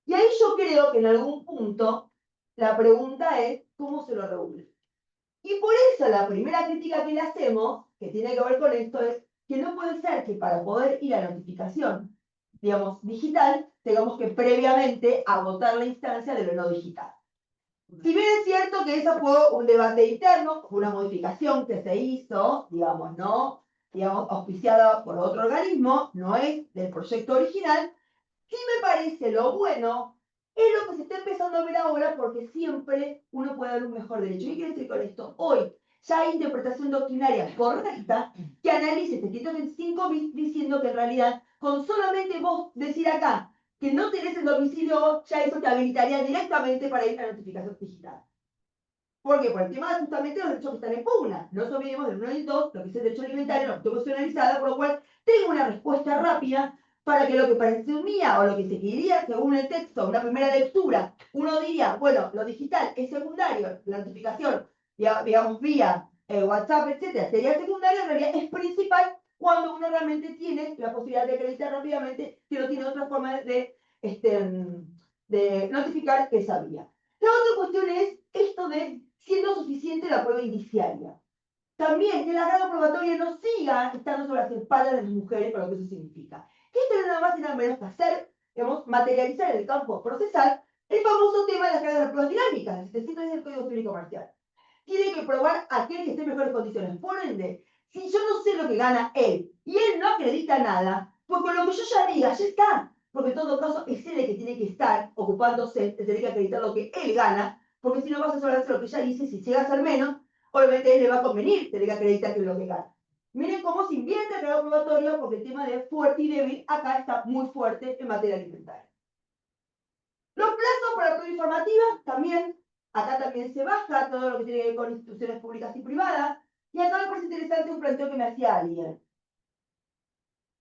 Y ahí yo creo que en algún punto la pregunta es, ¿cómo se lo regula? Y por eso la primera crítica que le hacemos, que tiene que ver con esto, es que no puede ser que para poder ir a notificación, digamos, digital, tengamos que previamente agotar la instancia de lo no digital. Si bien es cierto que eso fue un debate interno, fue una modificación que se hizo, digamos, no, digamos, auspiciada por otro organismo, no es del proyecto original, sí me parece lo bueno, es lo que se está empezando a ver ahora porque siempre uno puede dar un mejor derecho. ¿Qué quiero decir con esto? Hoy ya hay interpretación doctrinaria correcta que analice este 135 bis diciendo que en realidad con solamente vos decir acá que no tenés el domicilio, ya eso te habilitaría directamente para ir a la notificación digital. ¿Por qué? Por el tema de justamente los derechos que están en pugna. No nos olvidemos del 1 y el 2, lo que es el derecho alimentario, la constitucionalizada, por lo cual tengo una respuesta rápida para que lo que presumía o lo que se quería según el texto, una primera lectura, uno diría, bueno, lo digital es secundario, la notificación, digamos, vía WhatsApp, etcétera, sería secundario, en realidad es principal cuando uno realmente tiene la posibilidad de acreditar rápidamente que no tiene otra forma de notificar esa vía. La otra cuestión es esto de siendo suficiente la prueba indiciaria. También que la carga probatoria no siga estando sobre las espaldas de las mujeres, con lo que eso significa. Que esto no es nada más y nada menos que hacer, digamos, materializar en el campo procesal el famoso tema de las cargas de pruebas dinámicas, el 710 del Código Civil y Comercial. Tiene que probar aquel que esté en mejores condiciones. Por ende, si yo no sé lo que gana él y él no acredita nada, pues con lo que yo ya diga, ya está. Porque en todo caso es él el que tiene que estar ocupándose de tener que acreditar lo que él gana, porque si no vas a solo hacer lo que ya dice, si llega a ser menos, obviamente a él le va a convenir tener que acreditar que es lo que gana. Miren cómo se invierte el cargo probatorio, porque el tema de fuerte y débil acá está muy fuerte en materia alimentaria. Los plazos para la prueba informativa también Acá también se baja todo lo que tiene que ver con instituciones públicas y privadas. Y acá me parece interesante un planteo que me hacía alguien,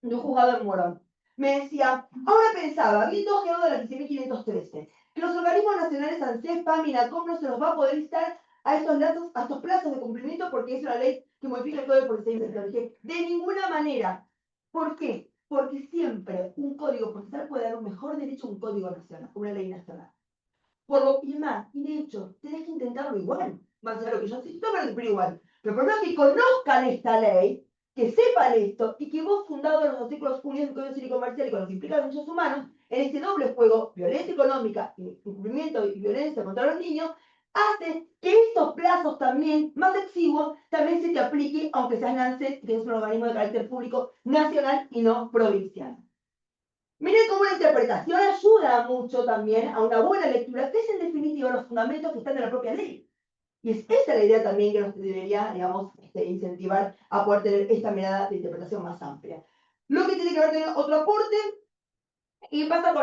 de un juzgado en Morón. Me decía, ahora pensaba, viendo Geo de la 15.513, que los organismos nacionales ANSES, PAM y NACOM no se los va a poder instar a estos plazos de cumplimiento porque es una ley que modifica el Código de Procedimiento. Dije, de ninguna manera. ¿Por qué? Porque siempre un código procesal puede dar un mejor derecho a un código nacional, una ley nacional. Por lo y más, y de hecho, tenés que intentarlo igual. Más allá de lo que yo sé, no me igual. Pero por lo que conozcan esta ley, que sepan esto, y que vos, fundado en los artículos unidos del Código Civil y Comercial y con los que implican los derechos humanos, en este doble juego, violencia económica, incumplimiento y violencia contra los niños, hace que estos plazos también, más exiguos, también se te aplique, aunque seas NANSES, que es un organismo de carácter público nacional y no provincial. Miren cómo la interpretación ayuda mucho también a una buena lectura, que es en definitiva los fundamentos que están en la propia ley. Y es esa la idea también que nos debería, digamos, incentivar a poder tener esta mirada de interpretación más amplia. Lo que tiene que ver con otro aporte, y pasa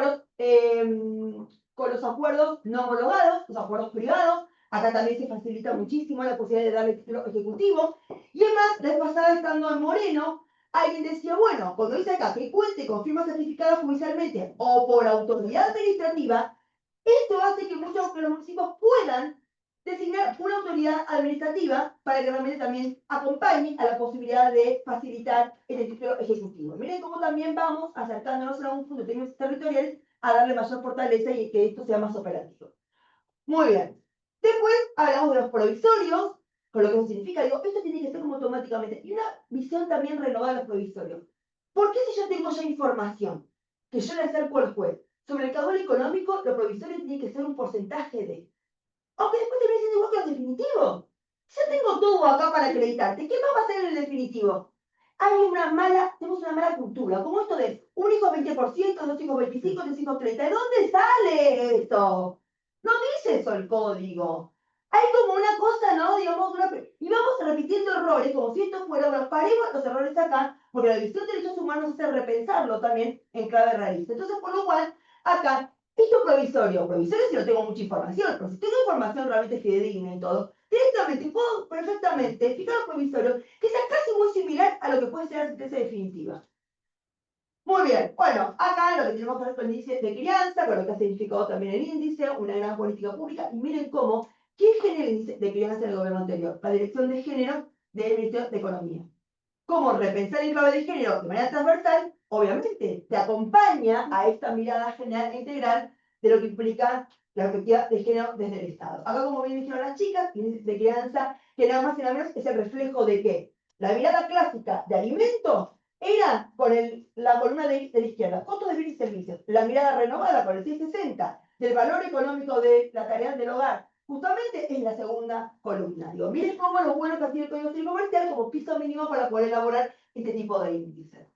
con los acuerdos no homologados, los acuerdos privados. Acá también se facilita muchísimo la posibilidad de darle título ejecutivo. Y además, la vez pasada estando en Moreno, alguien decía, bueno, cuando dice acá que cuente con firma certificada judicialmente o por autoridad administrativa, esto hace que muchos de los municipios puedan designar una autoridad administrativa para que realmente también acompañe a la posibilidad de facilitar el título ejecutivo. Miren cómo también vamos acercándonos a un punto de términos territoriales a darle mayor fortaleza y que esto sea más operativo. Muy bien. Después hablamos de los provisorios, con lo que eso significa. Digo, esto tiene que ser como automáticamente. Y una visión también renovada de los provisorios. ¿Por qué si yo tengo ya información que yo le acerco al juez sobre el caudal económico, los provisorios tienen que ser un porcentaje de? Aunque después termine siendo igual que los definitivos. Yo tengo todo acá para acreditarte. ¿Qué más va a ser en el definitivo? Tenemos una mala cultura, como esto de un hijo 20%, dos hijos 25, tres hijos 30. ¿De dónde sale esto? No dice eso el código. Hay como una cosa, ¿no? Digamos, y vamos repitiendo errores, como si esto fuera, bueno, paremos los errores acá, porque la División de Derechos Humanos hace repensarlo también en clave realista. Entonces, por lo cual, acá, esto provisorio si no tengo mucha información, pero si tengo información realmente fidedigna y todo, directamente puedo perfectamente fijar un provisorio que sea casi muy similar a lo que puede ser la sentencia definitiva. Muy bien, bueno, acá lo que tenemos que ver con el índice de crianza, con lo que ha significado también el índice, una gran política pública, y miren cómo, ¿quién genera el índice de crianza en el gobierno anterior? La Dirección de Género del Ministerio de Economía. ¿Cómo repensar el clave de género de manera transversal? Obviamente, te acompaña a esta mirada general e integral de lo que implica la perspectiva de género desde el Estado. Acá, como bien dijeron las chicas, el índice de crianza, que nada más y nada menos es el reflejo de que la mirada clásica de alimentos era con la columna de la izquierda, costos de bienes y servicios. La mirada renovada con el 660 del valor económico de la tarea del hogar, justamente es la segunda columna. Digo, miren cómo lo bueno que ha sido el Código Civil Comercial como piso mínimo para poder elaborar este tipo de índices.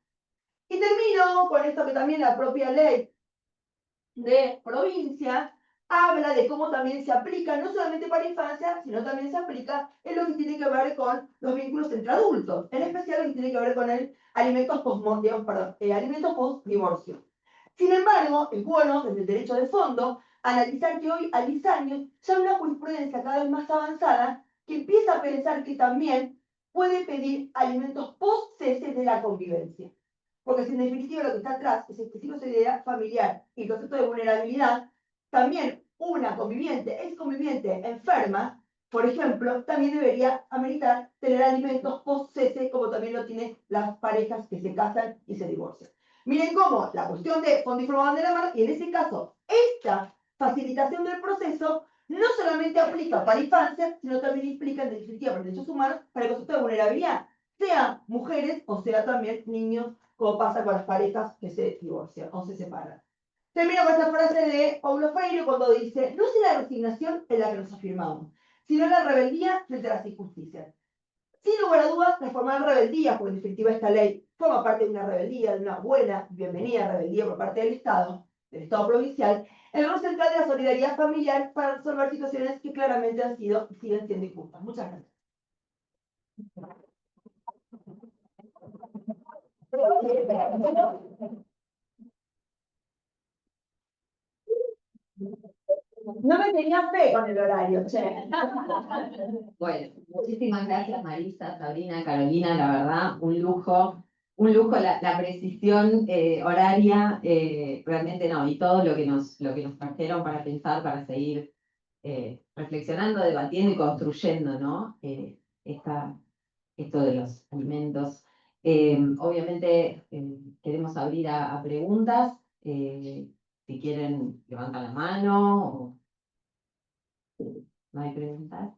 Y termino con esto que también la propia ley de provincia habla de cómo también se aplica, no solamente para infancia, sino también se aplica en lo que tiene que ver con los vínculos entre adultos, en especial lo que tiene que ver con el alimentos post-divorcio. Sin embargo, es bueno, desde el derecho de fondo, analizar que hoy hay 10 años ya hay una jurisprudencia cada vez más avanzada que empieza a pensar que también puede pedir alimentos post-cese de la convivencia. Porque si en definitiva lo que está atrás es el ciclo de solidaridad familiar y el concepto de vulnerabilidad, también una conviviente, ex conviviente enferma, por ejemplo, también debería ameritar tener alimentos post-cese, como también lo tienen las parejas que se casan y se divorcian. Miren cómo la cuestión de fondo y forma van de la mano, y en ese caso, esta facilitación del proceso no solamente aplica para infancia, sino también implica, en definitiva, para derechos humanos, para el concepto de vulnerabilidad, sea mujeres o sea también niños, como pasa con las parejas que se divorcian o se separan. Termino con esta frase de Paulo Freire cuando dice, no es la resignación en la que nos afirmamos, sino la rebeldía frente a las injusticias. Sin lugar a dudas, transformar rebeldía, porque en definitiva esta ley forma parte de una rebeldía, de una buena y bienvenida rebeldía por parte del Estado provincial, el rol central de la solidaridad familiar para resolver situaciones que claramente han sido y siguen siendo injustas. Muchas gracias. No me tenía fe con el horario, che. Bueno, muchísimas gracias Marisa, Sabrina, Carolina, la verdad, un lujo la precisión horaria, realmente no, y todo lo que nos trajeron para pensar, para seguir reflexionando, debatiendo y construyendo, ¿no? Esto de los alimentos. Obviamente queremos abrir a preguntas, si quieren levantan la mano, o no hay preguntas.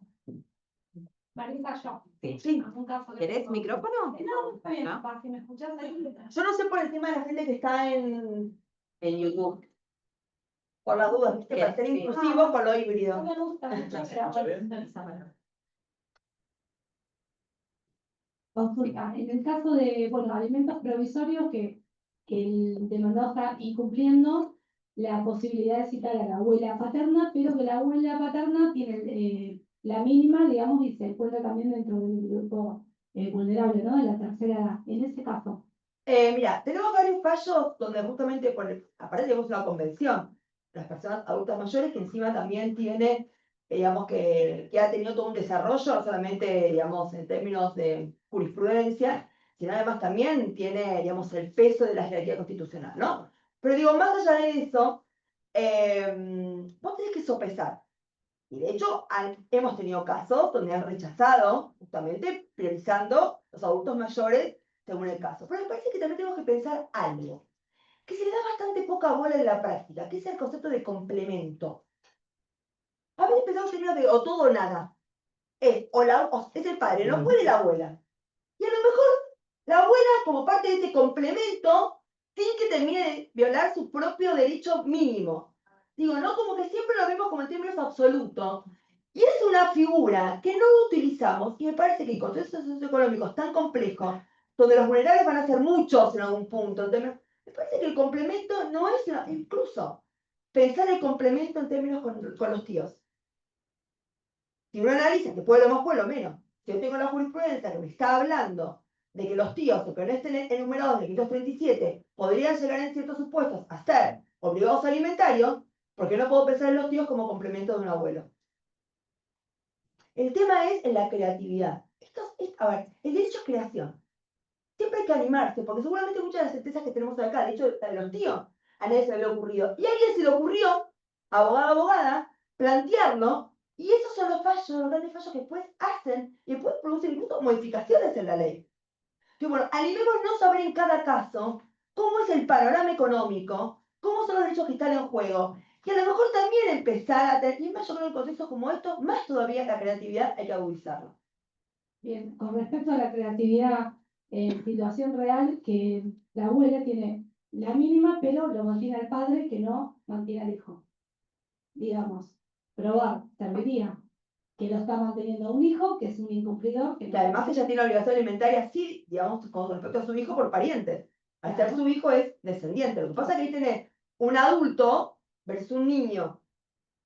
Marisa, yo. Sí. Sí. ¿Algún caso de- ¿Querés micrófono? No, está bien, ¿No? va, si me escuchás ahí. Yo no sé por encima de la gente que está En YouTube. por las dudas, ¿viste? Para ser Sí. inclusivos con lo No híbrido. me gusta mucho, pero bueno. Consulta. En el caso de, bueno, alimentos provisorios que el demandado está incumpliendo, la posibilidad de citar a la abuela paterna, pero que la abuela paterna tiene la mínima, digamos, y se encuentra también dentro del grupo vulnerable, ¿no? De la tercera edad. En ese caso, Mira, tenemos varios fallos donde justamente, aparte tenemos una convención, las personas adultas mayores que encima también tiene, digamos, que ha tenido todo un desarrollo, no solamente, digamos, en términos de jurisprudencia, sino además también tiene, digamos, el peso de la jerarquía constitucional, ¿no? Pero digo, más allá de eso, vos tenés que sopesar. Y de hecho, hemos tenido casos donde han rechazado, justamente priorizando los adultos mayores según el caso. Pero me parece que también tenemos que pensar algo, que se le da bastante poca bola en la práctica, que es el concepto de complemento. A veces pensamos en términos de o todo o nada. Es el padre, no puede la abuela. Y a lo mejor la abuela, como parte de este complemento, sin que termine de violar su propio derecho mínimo. Digo, ¿no? Como que siempre lo vemos como en términos absolutos. Y es una figura que no utilizamos, y me parece que en contextos socioeconómicos tan complejos, donde los vulnerables van a ser muchos en algún punto, me parece que el complemento no es incluso pensar el complemento en términos con los tíos. Si uno analiza que pueblo más, pueblo menos, si yo tengo la jurisprudencia que me está hablando de que los tíos, aunque no estén enumerados en el 537, podrían llegar en ciertos supuestos a ser obligados alimentarios, ¿por qué no puedo pensar en los tíos como complemento de un abuelo? El tema es en la creatividad. A ver, el derecho es creación. Siempre hay que animarse, porque seguramente muchas de las sentencias que tenemos acá, de hecho, de los tíos, a nadie se le había ocurrido. Y a alguien se le ocurrió, abogado, abogada, plantearlo, y esos son los fallos, los grandes fallos que después hacen y después producen incluso modificaciones en la ley. Y bueno, animémonos a ver en cada caso cómo es el panorama económico, cómo son los derechos que están en juego, y a lo mejor también empezar a tener, y más yo creo en contextos como estos, más todavía la creatividad hay que agudizarla. bien, con respecto a la creatividad en situación real, que la abuela tiene la mínima, pero lo mantiene al padre que no mantiene al hijo. Digamos, probar, serviría que lo está manteniendo un hijo, que es un incumplidor, que Que además ella tiene obligación alimentaria, sí, digamos, con respecto a su hijo por pariente. Al ser su hijo es descendiente. Lo que pasa es que ahí tenés un adulto versus un niño.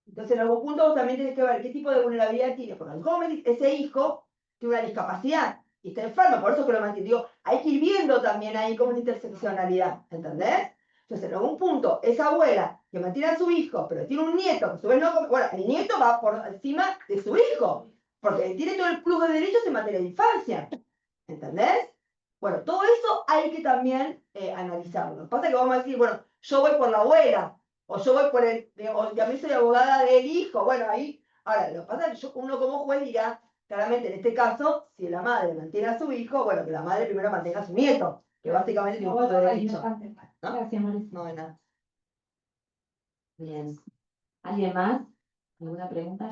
Entonces, en algún punto vos también tenés que ver qué tipo de vulnerabilidad tiene. Porque a lo mejor ese hijo tiene una discapacidad y está enfermo, por eso que lo mantiene. Digo, hay que ir viendo también ahí cómo es la interseccionalidad, ¿entendés? Entonces, en algún punto, esa abuela que mantiene a su hijo, pero tiene un nieto, que a su vez no come, bueno, el nieto va por encima de su hijo, porque tiene todo el plus de derechos en materia de infancia, ¿entendés? Bueno, todo eso hay que también analizarlo. Lo que pasa es que vamos a decir, bueno, yo voy por la abuela, o yo voy por o que a mí soy abogada del hijo, bueno, ahí, ahora, lo que pasa es que uno como juez dirá, claramente en este caso, si la madre mantiene a su hijo, bueno, que la madre primero mantenga a su nieto, que básicamente tiene un punto de derecho. ¿No? Gracias, Marisa. No, de nada. Bien. ¿Alguien más? ¿Alguna pregunta?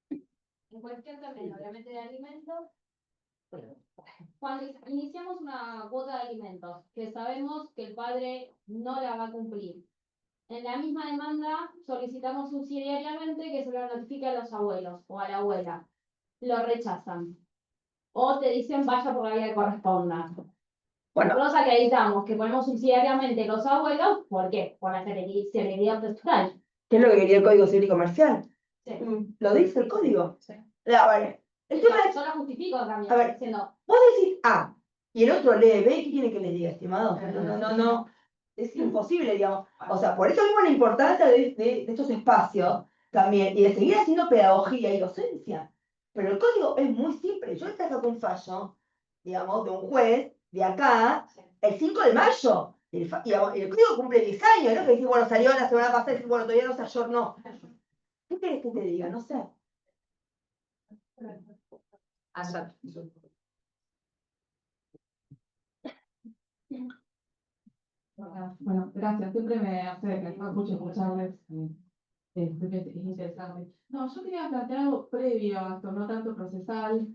En cuestión también, obviamente, de alimentos, cuando iniciamos una cuota de alimentos, que sabemos que el padre no la va a cumplir, en la misma demanda solicitamos subsidiariamente que se lo notifique a los abuelos o a la abuela. Lo rechazan. O te dicen vaya por la vía que corresponda. Bueno. Nosotros acreditamos que ponemos subsidiariamente los abuelos, ¿por qué? Por la celeridad textual. ¿Qué es lo que quería el Código Civil y Comercial? Sí. ¿Lo dice el código? Sí. Vale. El tema es, Yo lo justifico también, a ver, diciendo, vos decís A, y el otro lee B, ¿qué quiere que le diga, estimado? No. Es imposible, digamos. O sea, por eso mismo la importancia de estos espacios, también, y de seguir haciendo pedagogía y docencia. Pero el código es muy simple. Yo te saco un fallo, digamos, de un juez de acá, el 5 de mayo. Y el código cumple 10 años, ¿no? Que decís, bueno, salió la semana pasada y decís, bueno, todavía no se ayornó. ¿Qué querés que te diga? No sé. Bueno, gracias. Siempre me hace mucho escucharles. Es interesante. No, yo quería plantear algo previo a esto, no tanto procesal.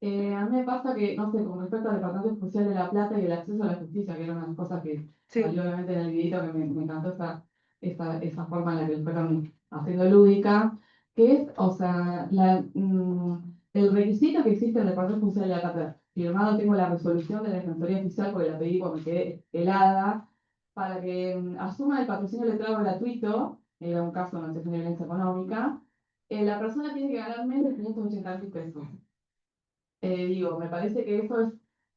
A mí me pasa que, no sé, con respecto al Departamento Judicial de La Plata y el acceso a la justicia, que era una de las cosas que salió obviamente en el videito, que me encantó esa forma en la que lo fueron haciendo lúdica, que es, o sea, el requisito que existe en el Departamento Judicial de La Plata. Firmado tengo la resolución de la Defensoría Fiscal porque la pedí cuando me quedé helada, para que asuma el patrocinio letrado gratuito, era un caso de situación de violencia económica, la persona tiene que ganar menos de 580.000 pesos. Digo, me parece que eso es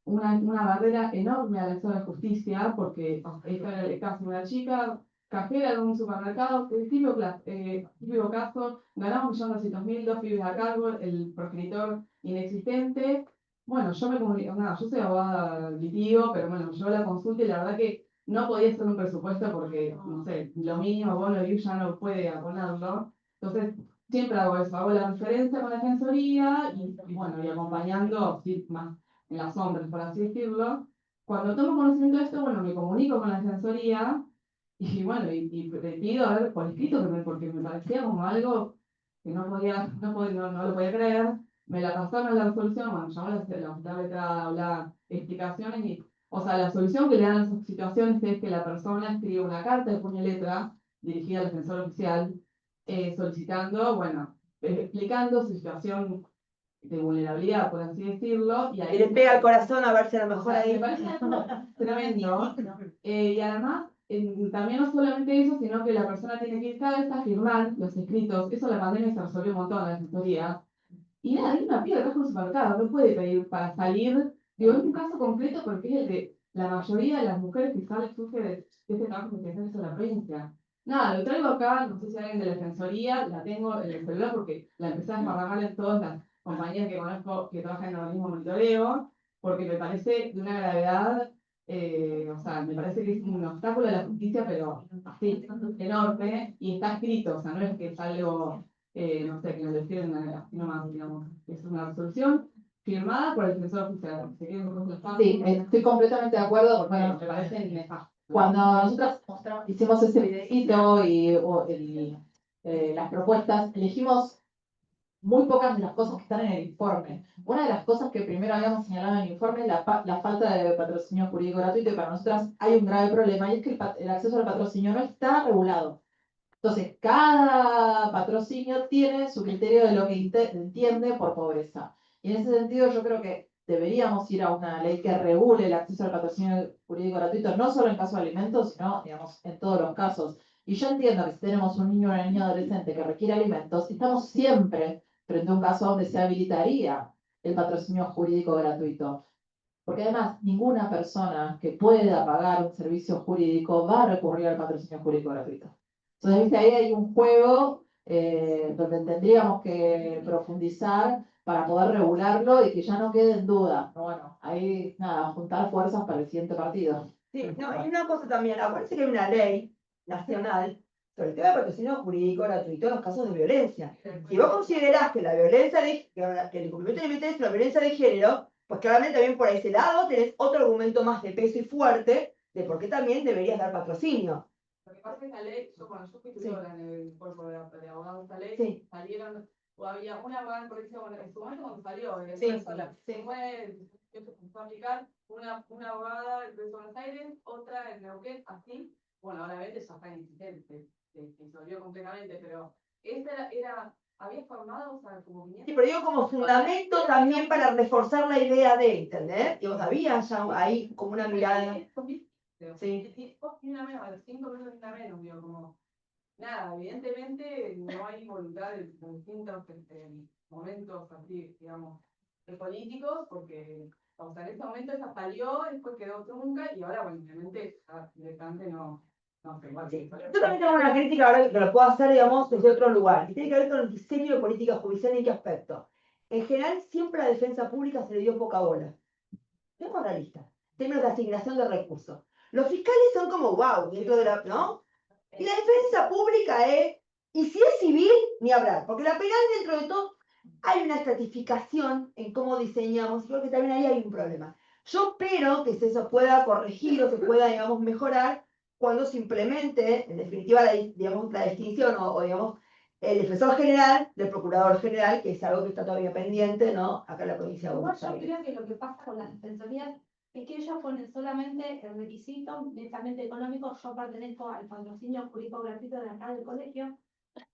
una barrera enorme al acceso a la justicia, porque este era el caso de una chica cajera en un supermercado, el típico caso, ganaba 1.200.000, dos pibes a cargo, el progenitor inexistente. Bueno, yo me comuniqué, no, yo soy abogada de litigio, pero bueno, me llevó la consulta y la verdad que no podía hacer un presupuesto porque, no sé, lo mínimo, bueno, el ya no puede abonerlo. Entonces, siempre hago eso, hago la referencia con la defensoría y bueno, y acompañando, sí, más en las sombras, por así decirlo. Cuando tomo conocimiento de esto, bueno, me comunico con la defensoría y bueno, y le pido a ver por escrito, porque me parecía como algo que no lo podía creer. Me la pasaron a la resolución, bueno, llamó la letra a hablar explicaciones y, o sea, la solución que le dan a esas situaciones es que la persona escribe una carta de puño y letra dirigida al defensor oficial solicitando, bueno, explicando su situación de vulnerabilidad, por así decirlo. Y ahí Y le pega al corazón a ver si a lo mejor ahí. me parece algo tremendo. Y además, también no solamente eso, sino que la persona tiene que ir cada vez a firmar los escritos. Eso la pandemia se resolvió un montón en la defensoría. Y nada, hay una piedra que es un supermercado, no puede pedir para salir. Digo, es un caso concreto porque es el de la mayoría de las mujeres fiscales sufren de este trabajo que se hace en la provincia. Nada, lo traigo acá, no sé si alguien de la defensoría, la tengo en el celular porque la empecé a desparramar en todas las compañías que conozco que trabajan en el mismo monitoreo, porque me parece de una gravedad, o sea, me parece que es un obstáculo a la justicia, pero así, enorme, y está escrito, o sea, no es que es algo no sé, que nos defienden así nomás, digamos. Es una resolución firmada por el defensor oficial. Sí, estoy completamente de acuerdo, porque bueno, me parece nefasto. Cuando nosotros hicimos ese videíto y las propuestas, elegimos muy pocas de las cosas que están en el informe. Una de las cosas que primero habíamos señalado en el informe es la falta de patrocinio jurídico gratuito, y para nosotras hay un grave problema, y es que el acceso al patrocinio no está regulado. Entonces, cada patrocinio tiene su criterio de lo que entiende por pobreza. Y en ese sentido, yo creo que deberíamos ir a una ley que regule el acceso al patrocinio jurídico gratuito, no solo en caso de alimentos, sino, digamos, en todos los casos. Y yo entiendo que si tenemos un niño o una niña adolescente que requiere alimentos, estamos siempre frente a un caso donde se habilitaría el patrocinio jurídico gratuito. Porque además, ninguna persona que pueda pagar un servicio jurídico va a recurrir al patrocinio jurídico gratuito. Entonces, ¿viste? Ahí hay un juego donde tendríamos que profundizar para poder regularlo y que ya no quede en duda. Pero bueno, ahí nada, juntar fuerzas para el siguiente partido. Sí, no, y una cosa también, acuérdense que hay una ley nacional sobre el tema de patrocinio jurídico gratuito en los casos de violencia. Si vos considerás que la violencia que el incumplimiento de límites es la violencia de género, pues claramente también por ese lado tenés otro argumento más de peso y fuerte de por qué también deberías dar patrocinio. Lo que pasa es que esta ley, cuando yo fui tutora en el cuerpo de abogados de esta ley, Sí. salieron, o había una abogada en corrección, bueno, en su momento cuando salió, Sí. se fue, se empezó a aplicar, una abogada de Buenos Aires, otra en Neuquén, así, bueno, ahora ves, ya está inexistente, se disolvió completamente, pero esta había formado, o sea, como 500. Sí, pero digo como fundamento también para reforzar la idea de, ¿entendés? Y vos había ya ahí como una mirada. Sí. Tiene una menos, a los 5 minutos tiene una menos, digo, como, nada, evidentemente no hay voluntad de distintos momentos así, digamos, políticos, porque, o sea, en ese momento esa salió, después quedó trunca, y ahora, bueno, obviamente, directamente no Yo también tengo una crítica ahora que lo puedo hacer, digamos, desde otro lugar, y tiene que ver con el diseño de política judicial. ¿En qué aspecto? En general, siempre a la defensa pública se le dio poca bola. Seamos realistas, en términos de asignación de recursos. Los fiscales son como wow, dentro de la, ¿no? Y la defensa pública es, y si es civil, ni hablar, porque la penal dentro de todo hay una estratificación en cómo diseñamos, y creo que también ahí hay un problema. Yo espero que eso pueda corregir o se pueda, digamos, mejorar cuando se implemente, en definitiva, digamos, la distinción o, digamos, el defensor general del procurador general, que es algo que está todavía pendiente, ¿no? Acá en la provincia de Igual Buenos yo Aires. creo que lo que pasa con las defensorías es que ellos ponen solamente el requisito netamente económico. Yo pertenezco al patrocinio jurídico gratuito de acá del colegio,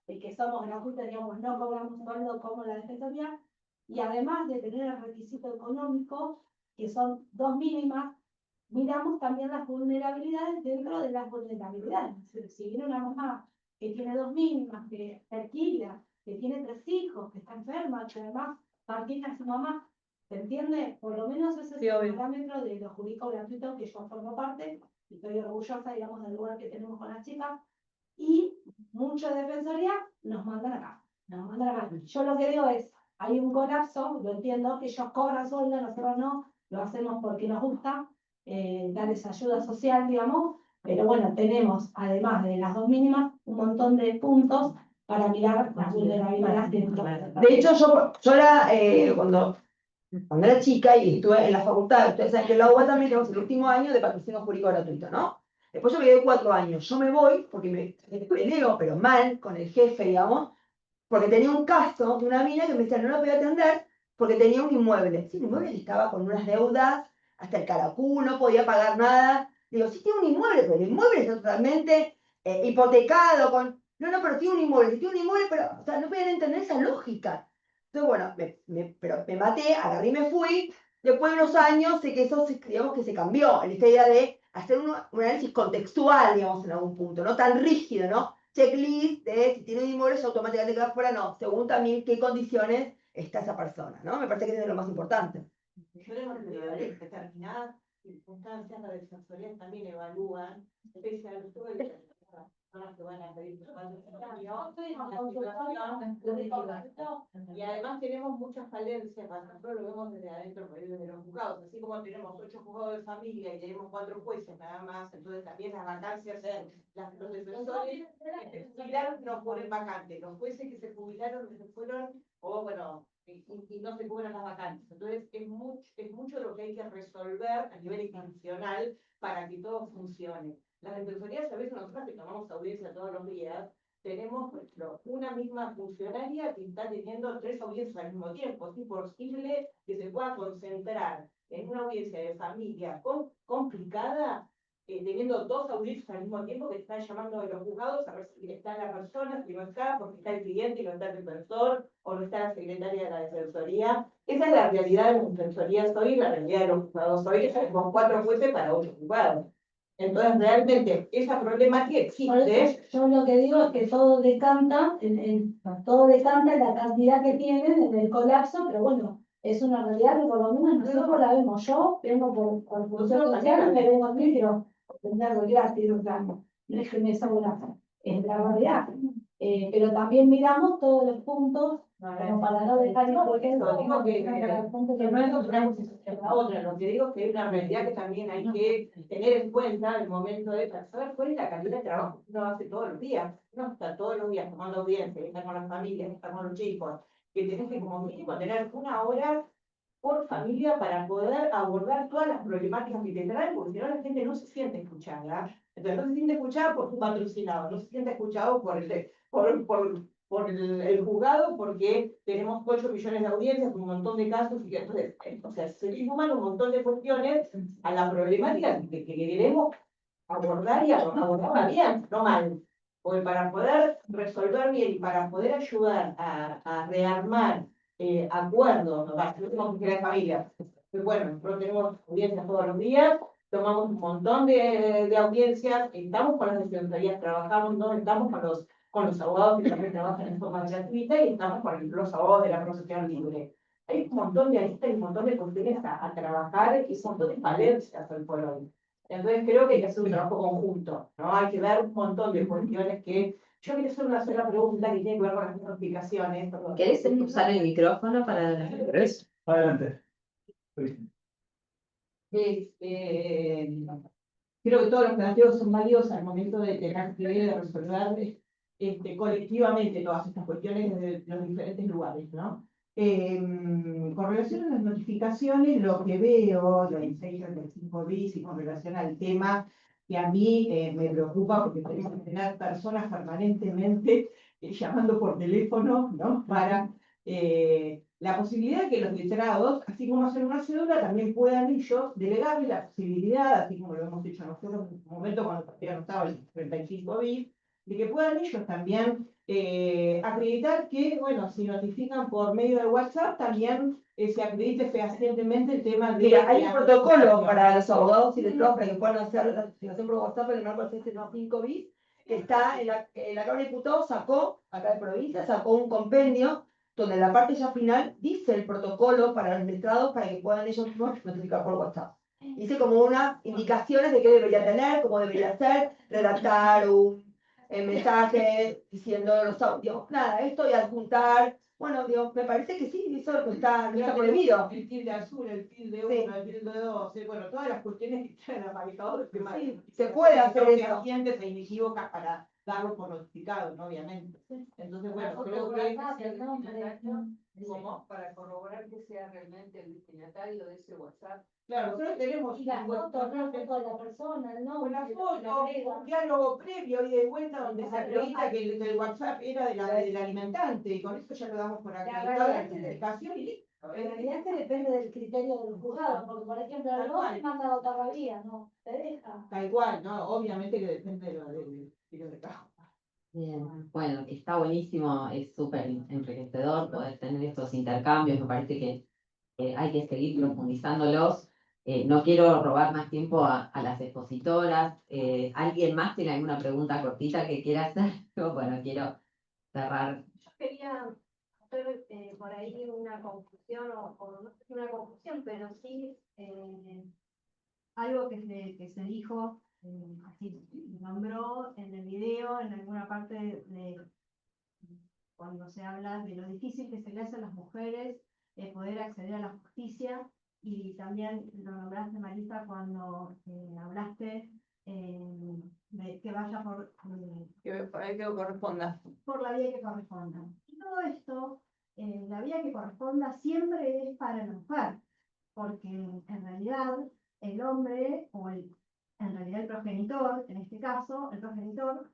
de que somos gratuitos, digamos, no cobramos sueldo como la defensoría, y además de tener el requisito económico, que son 2 mínimas, miramos también las vulnerabilidades dentro de las vulnerabilidades. Es decir, si viene una mamá que tiene 2 mínimas, que se alquila, que tiene 3 hijos, que está enferma, que además mantiene a su mamá, ¿se entiende? Por lo menos ese es el parámetro de lo jurídico gratuito que yo formo parte, y estoy orgullosa, digamos, del lugar que tenemos con las chicas, y muchas defensorías nos mandan acá, nos mandan acá. Yo lo que digo es, hay un colapso, lo entiendo, que ellos cobran sueldo, nosotros no, lo hacemos porque nos gusta, darles ayuda social, digamos, pero bueno, tenemos, además de las 2 mínimas, un montón de puntos para mirar las vulnerabilidades dentro. De hecho, yo era, cuando era chica y estuve en la facultad, ustedes saben que en la UBA también tenemos el último año de patrocinio jurídico gratuito, ¿no? Después yo me quedé 4 años. Yo me voy porque me peleo, pero mal, con el jefe, digamos, porque tenía un caso de una mina que me decía no lo podía atender porque tenía un inmueble. Sí, el inmueble estaba con unas deudas hasta el caracú, no podía pagar nada. Digo, sí tiene un inmueble, pero el inmueble está totalmente hipotecado con... No, pero tiene un inmueble, sí tiene un inmueble, pero o sea, no podían entender esa lógica. Entonces, bueno, pero me maté, agarré y me fui. Después de unos años, sé que eso, digamos, que se cambió, en esta idea de hacer un análisis contextual, digamos, en algún punto, no tan rígido, ¿no? Checklist de si tiene un inmueble, ya automáticamente queda fuera, no, según también qué condiciones está esa persona, ¿no? Me parece que eso es lo más importante. Yo tengo entendido que determinadas circunstancias las defensorías también evalúan, especialmente son las que van a pedir y además tenemos muchas falencias, nosotros lo vemos desde adentro, desde los juzgados, así como tenemos 8 juzgados de familia y tenemos 4 jueces nada más, entonces también las vacancias los defensores que se jubilaron no ponen vacantes, los jueces que se jubilaron se fueron, o bueno, y no se cubren las vacantes. Entonces es mucho lo que hay que resolver a nivel institucional para que todo funcione. Las defensorías, a veces nosotros que tomamos audiencia todos los días, tenemos por ejemplo, una misma funcionaria que está teniendo 3 audiencias al mismo tiempo. Es imposible que se pueda concentrar en una audiencia de familia complicada, teniendo 2 audiencias al mismo tiempo que están llamando a los juzgados a ver si está la persona, si no está, porque está el cliente y no está el defensor, o no está la secretaria de la defensoría. Esa es la realidad de las defensorías hoy, la realidad de los juzgados hoy, con 4 jueces para 8 juzgados. Entonces, realmente, esa problemática existe. Yo lo que digo es que todo decanta, todo decanta en la cantidad que tienen en el colapso, pero bueno, es una realidad que por lo menos nosotros la vemos. Yo vengo por función social, me vengo aquí, pero entenderlo gratis, o sea, no es que me sobra, es la realidad. Pero también miramos todos los puntos, como para no dejar ir, porque Digo que no es una posición la otra, lo que digo es que hay una realidad que también hay que tener en cuenta en el momento de saber cuál es la calidad de trabajo que uno hace todos los días. Uno está todos los días tomando audiencia, está con las familias, está con los chicos, que tenés que como mínimo tener 1 hora por familia para poder abordar todas las problemáticas que te traen, porque si no la gente no se siente escuchada. Entonces no se siente escuchada por su patrocinado, no se siente escuchado por el juzgado, porque tenemos 8 millones de audiencias, un montón de casos, y entonces, o sea, se suman un montón de cuestiones a la problemática que queremos abordar y abordarla bien, no mal. Porque para poder resolver bien y para poder ayudar a rearmar acuerdos, tenemos que crear familias. Pues bueno, nosotros tenemos audiencias todos los días, tomamos un montón de audiencias, estamos con las defensorías, trabajamos, no estamos con los abogados que también trabajan en forma gratuita y estamos con los abogados de la profesión libre. Hay un montón de aristas y un montón de cuestiones a trabajar y un montón de falencias hoy por hoy. Entonces creo que hay que hacer un trabajo conjunto, ¿no? Hay que ver un montón de cuestiones que... Yo quería hacer una sola pregunta que tiene que ver con las notificaciones. Perdón. ¿Querés usar el micrófono para...? ¿Ves? Adelante. Creo que todos los planteos son válidos al momento de tener que ver, de resolver colectivamente todas estas cuestiones desde los diferentes lugares, ¿no? Con relación a las notificaciones, lo que veo, la 635 bis y con relación al tema que a mí me preocupa porque tenemos que tener personas permanentemente llamando por teléfono, ¿no? Para la posibilidad de que los letrados, así como hacen una cédula, también puedan ellos delegarle la posibilidad, así como lo hemos hecho nosotros en su momento cuando todavía no estaba el 35 bis, de que puedan ellos también acreditar que, bueno, si notifican por medio de WhatsApp, también se acredite fehacientemente el tema de... Mira, hay un la protocolo notificación. para los abogados y letrados para que puedan hacer la notificación por WhatsApp en el marco del 635 bis, que está en la Cámara de Diputados sacó, acá de provincia, sacó un compendio donde en la parte ya final dice el protocolo para los letrados para que puedan ellos mismos notificar por WhatsApp. Dice como unas indicaciones de qué debería tener, cómo debería ser, redactar un mensaje diciendo los audios, nada, esto y adjuntar. Bueno, digo, me parece que sí, eso no está prohibido. El tilde azul, el tilde Sí. 1, el tilde 2, bueno, todas las cuestiones que están aparejadas, Sí, se puede hacer eso. fehacientes e inequívocas para darlo por notificado, ¿no? Obviamente. Entonces, bueno, creo que... ¿Cómo? Para corroborar que sea realmente el destinatario de ese WhatsApp. Claro, nosotros tenemos Y la foto, ¿no? La foto de la persona, ¿no? una foto, un diálogo previo y de vuelta donde se acredita que el WhatsApp era del alimentante y con eso ya lo damos por acreditado la notificación y listo. En realidad es que depende del criterio del juzgado, porque por ejemplo, a vos te manda otra vía, ¿no? Te deja. Tal cual, ¿no? Obviamente que depende de lo de cada uno. Bien, bueno, está buenísimo, es súper enriquecedor poder tener estos intercambios, me parece que hay que seguir profundizándolos. No quiero robar más tiempo a las expositoras. ¿Alguien más tiene alguna pregunta cortita que quiera hacer? Yo, bueno, quiero cerrar. Yo quería hacer por ahí una confusión, o no sé si una confusión, pero sí algo que se dijo, así nombró en el video, en alguna parte de cuando se habla de lo difícil que se le hace a las mujeres poder acceder a la justicia, y también lo nombraste, Marisa, cuando hablaste de que vaya Que corresponda. por la vía que corresponda. Y todo esto, la vía que corresponda siempre es para la mujer, porque en realidad el hombre, en realidad el progenitor, en este caso, el progenitor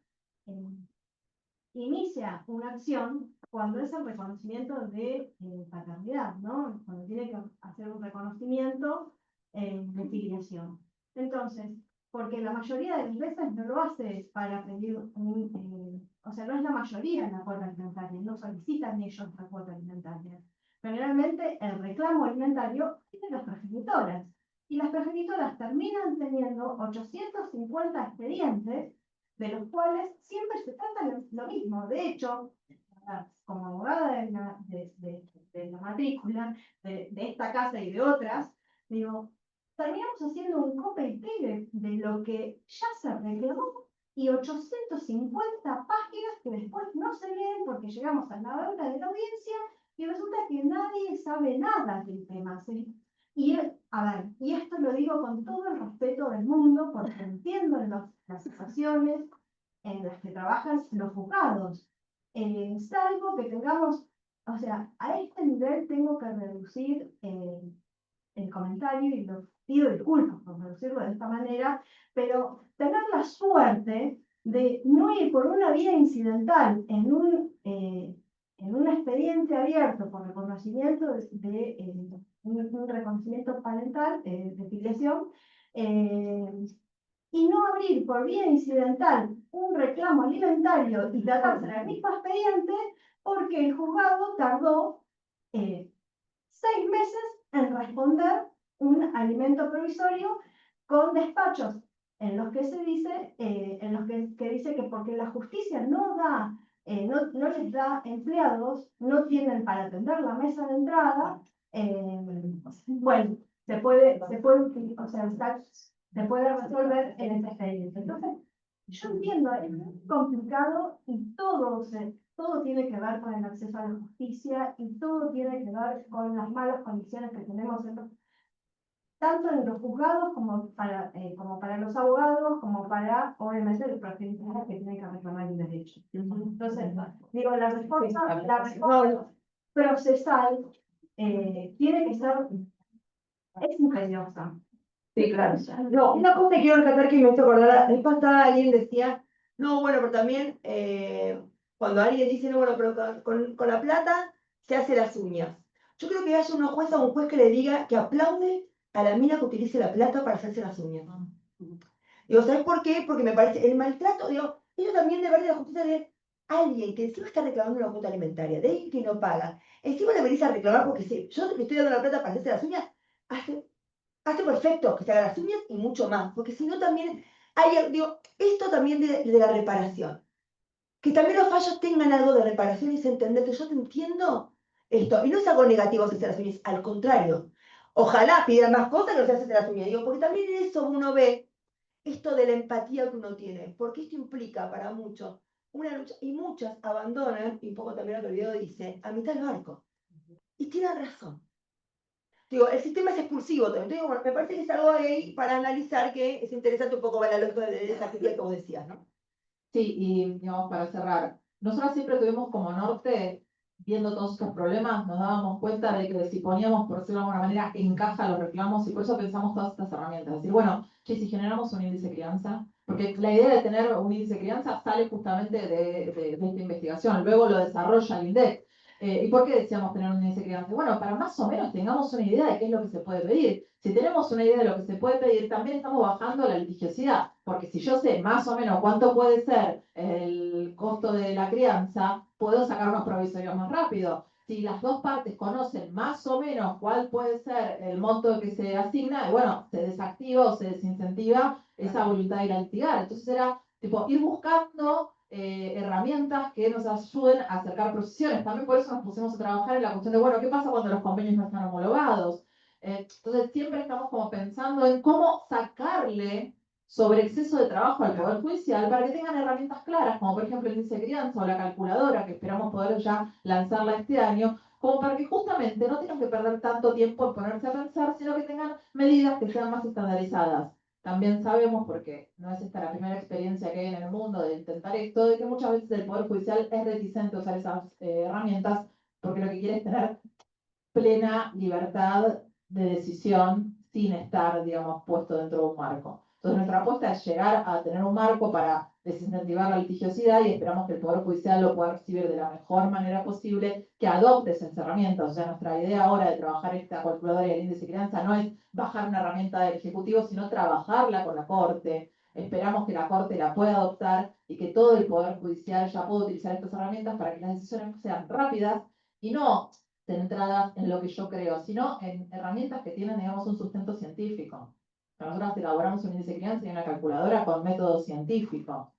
inicia una acción cuando es el reconocimiento de paternidad, ¿no? Cuando tiene que hacer un reconocimiento de filiación. Entonces, porque la mayoría de las veces no lo hace para pedir o sea, no es la mayoría en la cuota alimentaria, no solicitan ellos la cuota alimentaria. Generalmente el reclamo alimentario es de las progenitoras, y las progenitoras terminan teniendo 850 expedientes, de los cuales siempre se trata lo mismo. De hecho, como abogada de la matrícula, de esta casa y de otras, digo, terminamos haciendo un copia y pegue de lo que ya se reclamó y 850 páginas que después no se leen porque llegamos a la hora de la audiencia y resulta que nadie sabe nada del tema, ¿sí? Y, a ver, y esto lo digo con todo el respeto del mundo, porque entiendo las situaciones en las que trabajan los juzgados. Salvo que tengamos, o sea, a este nivel tengo que reducir el comentario y lo pido disculpas por reducirlo de esta manera, pero tener la suerte de no ir por una vía incidental en un expediente abierto por reconocimiento un reconocimiento parental de filiación, y no abrir por vía incidental un reclamo alimentario y tratarse del mismo expediente, porque el juzgado tardó 6 meses en responder un alimento provisorio con despachos en los que se dice, que dice que porque la justicia no les da empleados, no tienen para atender la mesa de entrada, bueno, se puede, o sea, se puede resolver en este expediente. Entonces, yo entiendo, es muy complicado y todo tiene que ver con el acceso a la justicia y todo tiene que ver con las malas condiciones que tenemos tanto en los juzgados como para los abogados, como para, obviamente, los profesionales que tienen que reclamar el derecho. Entonces, digo, la respuesta procesal tiene que ser, es imperiosa. Sí, claro. No, una cosa que quiero rescatar que me hizo acordar, la vez pasada alguien decía, no, bueno, pero también cuando alguien dice, no, bueno, pero con la plata se hace las uñas. Yo creo que haya una jueza o un juez que le diga que aplaude a la mina que utilice la plata para hacerse las uñas. Digo, ¿sabes por qué? Porque me parece el maltrato, digo, ellos también deberían de la justicia de alguien que encima está reclamando una cuota alimentaria, de alguien que no paga. Encima le venís a reclamar porque si yo le estoy dando la plata para hacerse las uñas, hace perfecto que se haga las uñas y mucho más, porque si no también hay, digo, esto también de la reparación, que también los fallos tengan algo de reparación y se entender que yo te entiendo esto, y no es algo negativo hacerse las uñas, al contrario, ojalá pidan más cosas que no se hacen las uñas, digo, porque también en eso uno ve esto de la empatía que uno tiene, porque esto implica para muchos una lucha, y muchas abandonan, y un poco también lo que el video dice, a mitad del barco, y tienen razón. Digo, el sistema es expulsivo también. Entonces, bueno, me parece que es algo ahí para analizar que es interesante un poco ver la lógica de esa actividad que vos decías, ¿no? Sí, y digamos, para cerrar, nosotros siempre tuvimos como norte, viendo todos estos problemas, nos dábamos cuenta de que si poníamos, por decirlo de alguna manera, en caja los reclamos, y por eso pensamos todas estas herramientas. Es decir, bueno, che, si generamos un índice de crianza, porque la idea de tener un índice de crianza sale justamente de esta investigación, luego lo desarrolla el INDEC. ¿Y por qué decíamos tener un índice de crianza? Bueno, para más o menos tengamos una idea de qué es lo que se puede pedir. Si tenemos una idea de lo que se puede pedir, también estamos bajando la litigiosidad, porque si yo sé más o menos cuánto puede ser el costo de la crianza, puedo sacar unos provisorios más rápido. Si las dos partes conocen más o menos cuál puede ser el monto que se asigna, bueno, se desactiva o se desincentiva esa voluntad de ir a litigar. Entonces era tipo ir buscando herramientas que nos ayuden a acercar posiciones. También por eso nos pusimos a trabajar en la cuestión de, bueno, ¿qué pasa cuando los convenios no están homologados? Entonces siempre estamos como pensando en cómo sacarle sobre exceso de trabajo al Poder Judicial para que tengan herramientas claras, como por ejemplo el índice de crianza o la calculadora, que esperamos poder ya lanzarla este año, como para que justamente no tengan que perder tanto tiempo en ponerse a pensar, sino que tengan medidas que sean más estandarizadas. También sabemos, porque no es esta la primera experiencia que hay en el mundo de intentar esto, de que muchas veces el Poder Judicial es reticente a usar esas herramientas, porque lo que quiere es tener plena libertad de decisión sin estar, digamos, puesto dentro de un marco. Entonces nuestra apuesta es llegar a tener un marco para desincentivar la litigiosidad y esperamos que el Poder Judicial lo pueda recibir de la mejor manera posible, que adopte esas herramientas. O sea, nuestra idea ahora de trabajar esta calculadora y el índice de crianza no es bajar una herramienta del Ejecutivo, sino trabajarla con la Corte. Esperamos que la Corte la pueda adoptar y que todo el Poder Judicial ya pueda utilizar estas herramientas para que las decisiones sean rápidas y no centradas en lo que yo creo, sino en herramientas que tienen, digamos, un sustento científico. Nosotros elaboramos un índice de crianza y una calculadora con método científico.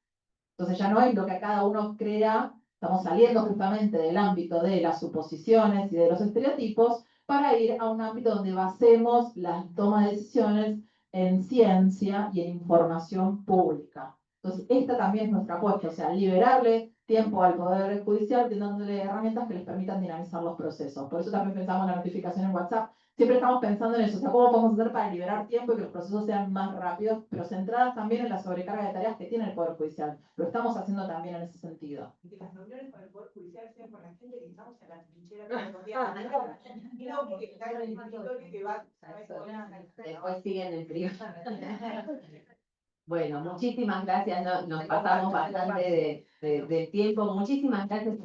Entonces ya no es lo que cada uno crea, estamos saliendo justamente del ámbito de las suposiciones y de los estereotipos para ir a un ámbito donde basemos las tomas de decisiones en ciencia y en información pública. Entonces, esta también es nuestra apuesta, o sea, liberarle tiempo al Poder Judicial, dándole herramientas que les permitan dinamizar los procesos. Por eso también pensamos en la notificación en WhatsApp. Siempre estamos pensando en eso, o sea, cómo podemos hacer para liberar tiempo y que los procesos sean más rápidos, pero centradas también en la sobrecarga de tareas que tiene el Poder Judicial. Lo estamos haciendo también en ese sentido. Y que las reuniones con el Poder Judicial sean con la gente que estamos en la trinchera todos los días. Y no porque caiga el escritorio que va Después siguen en frío. Bueno, muchísimas gracias. Nos pasamos bastante de tiempo. Muchísimas gracias.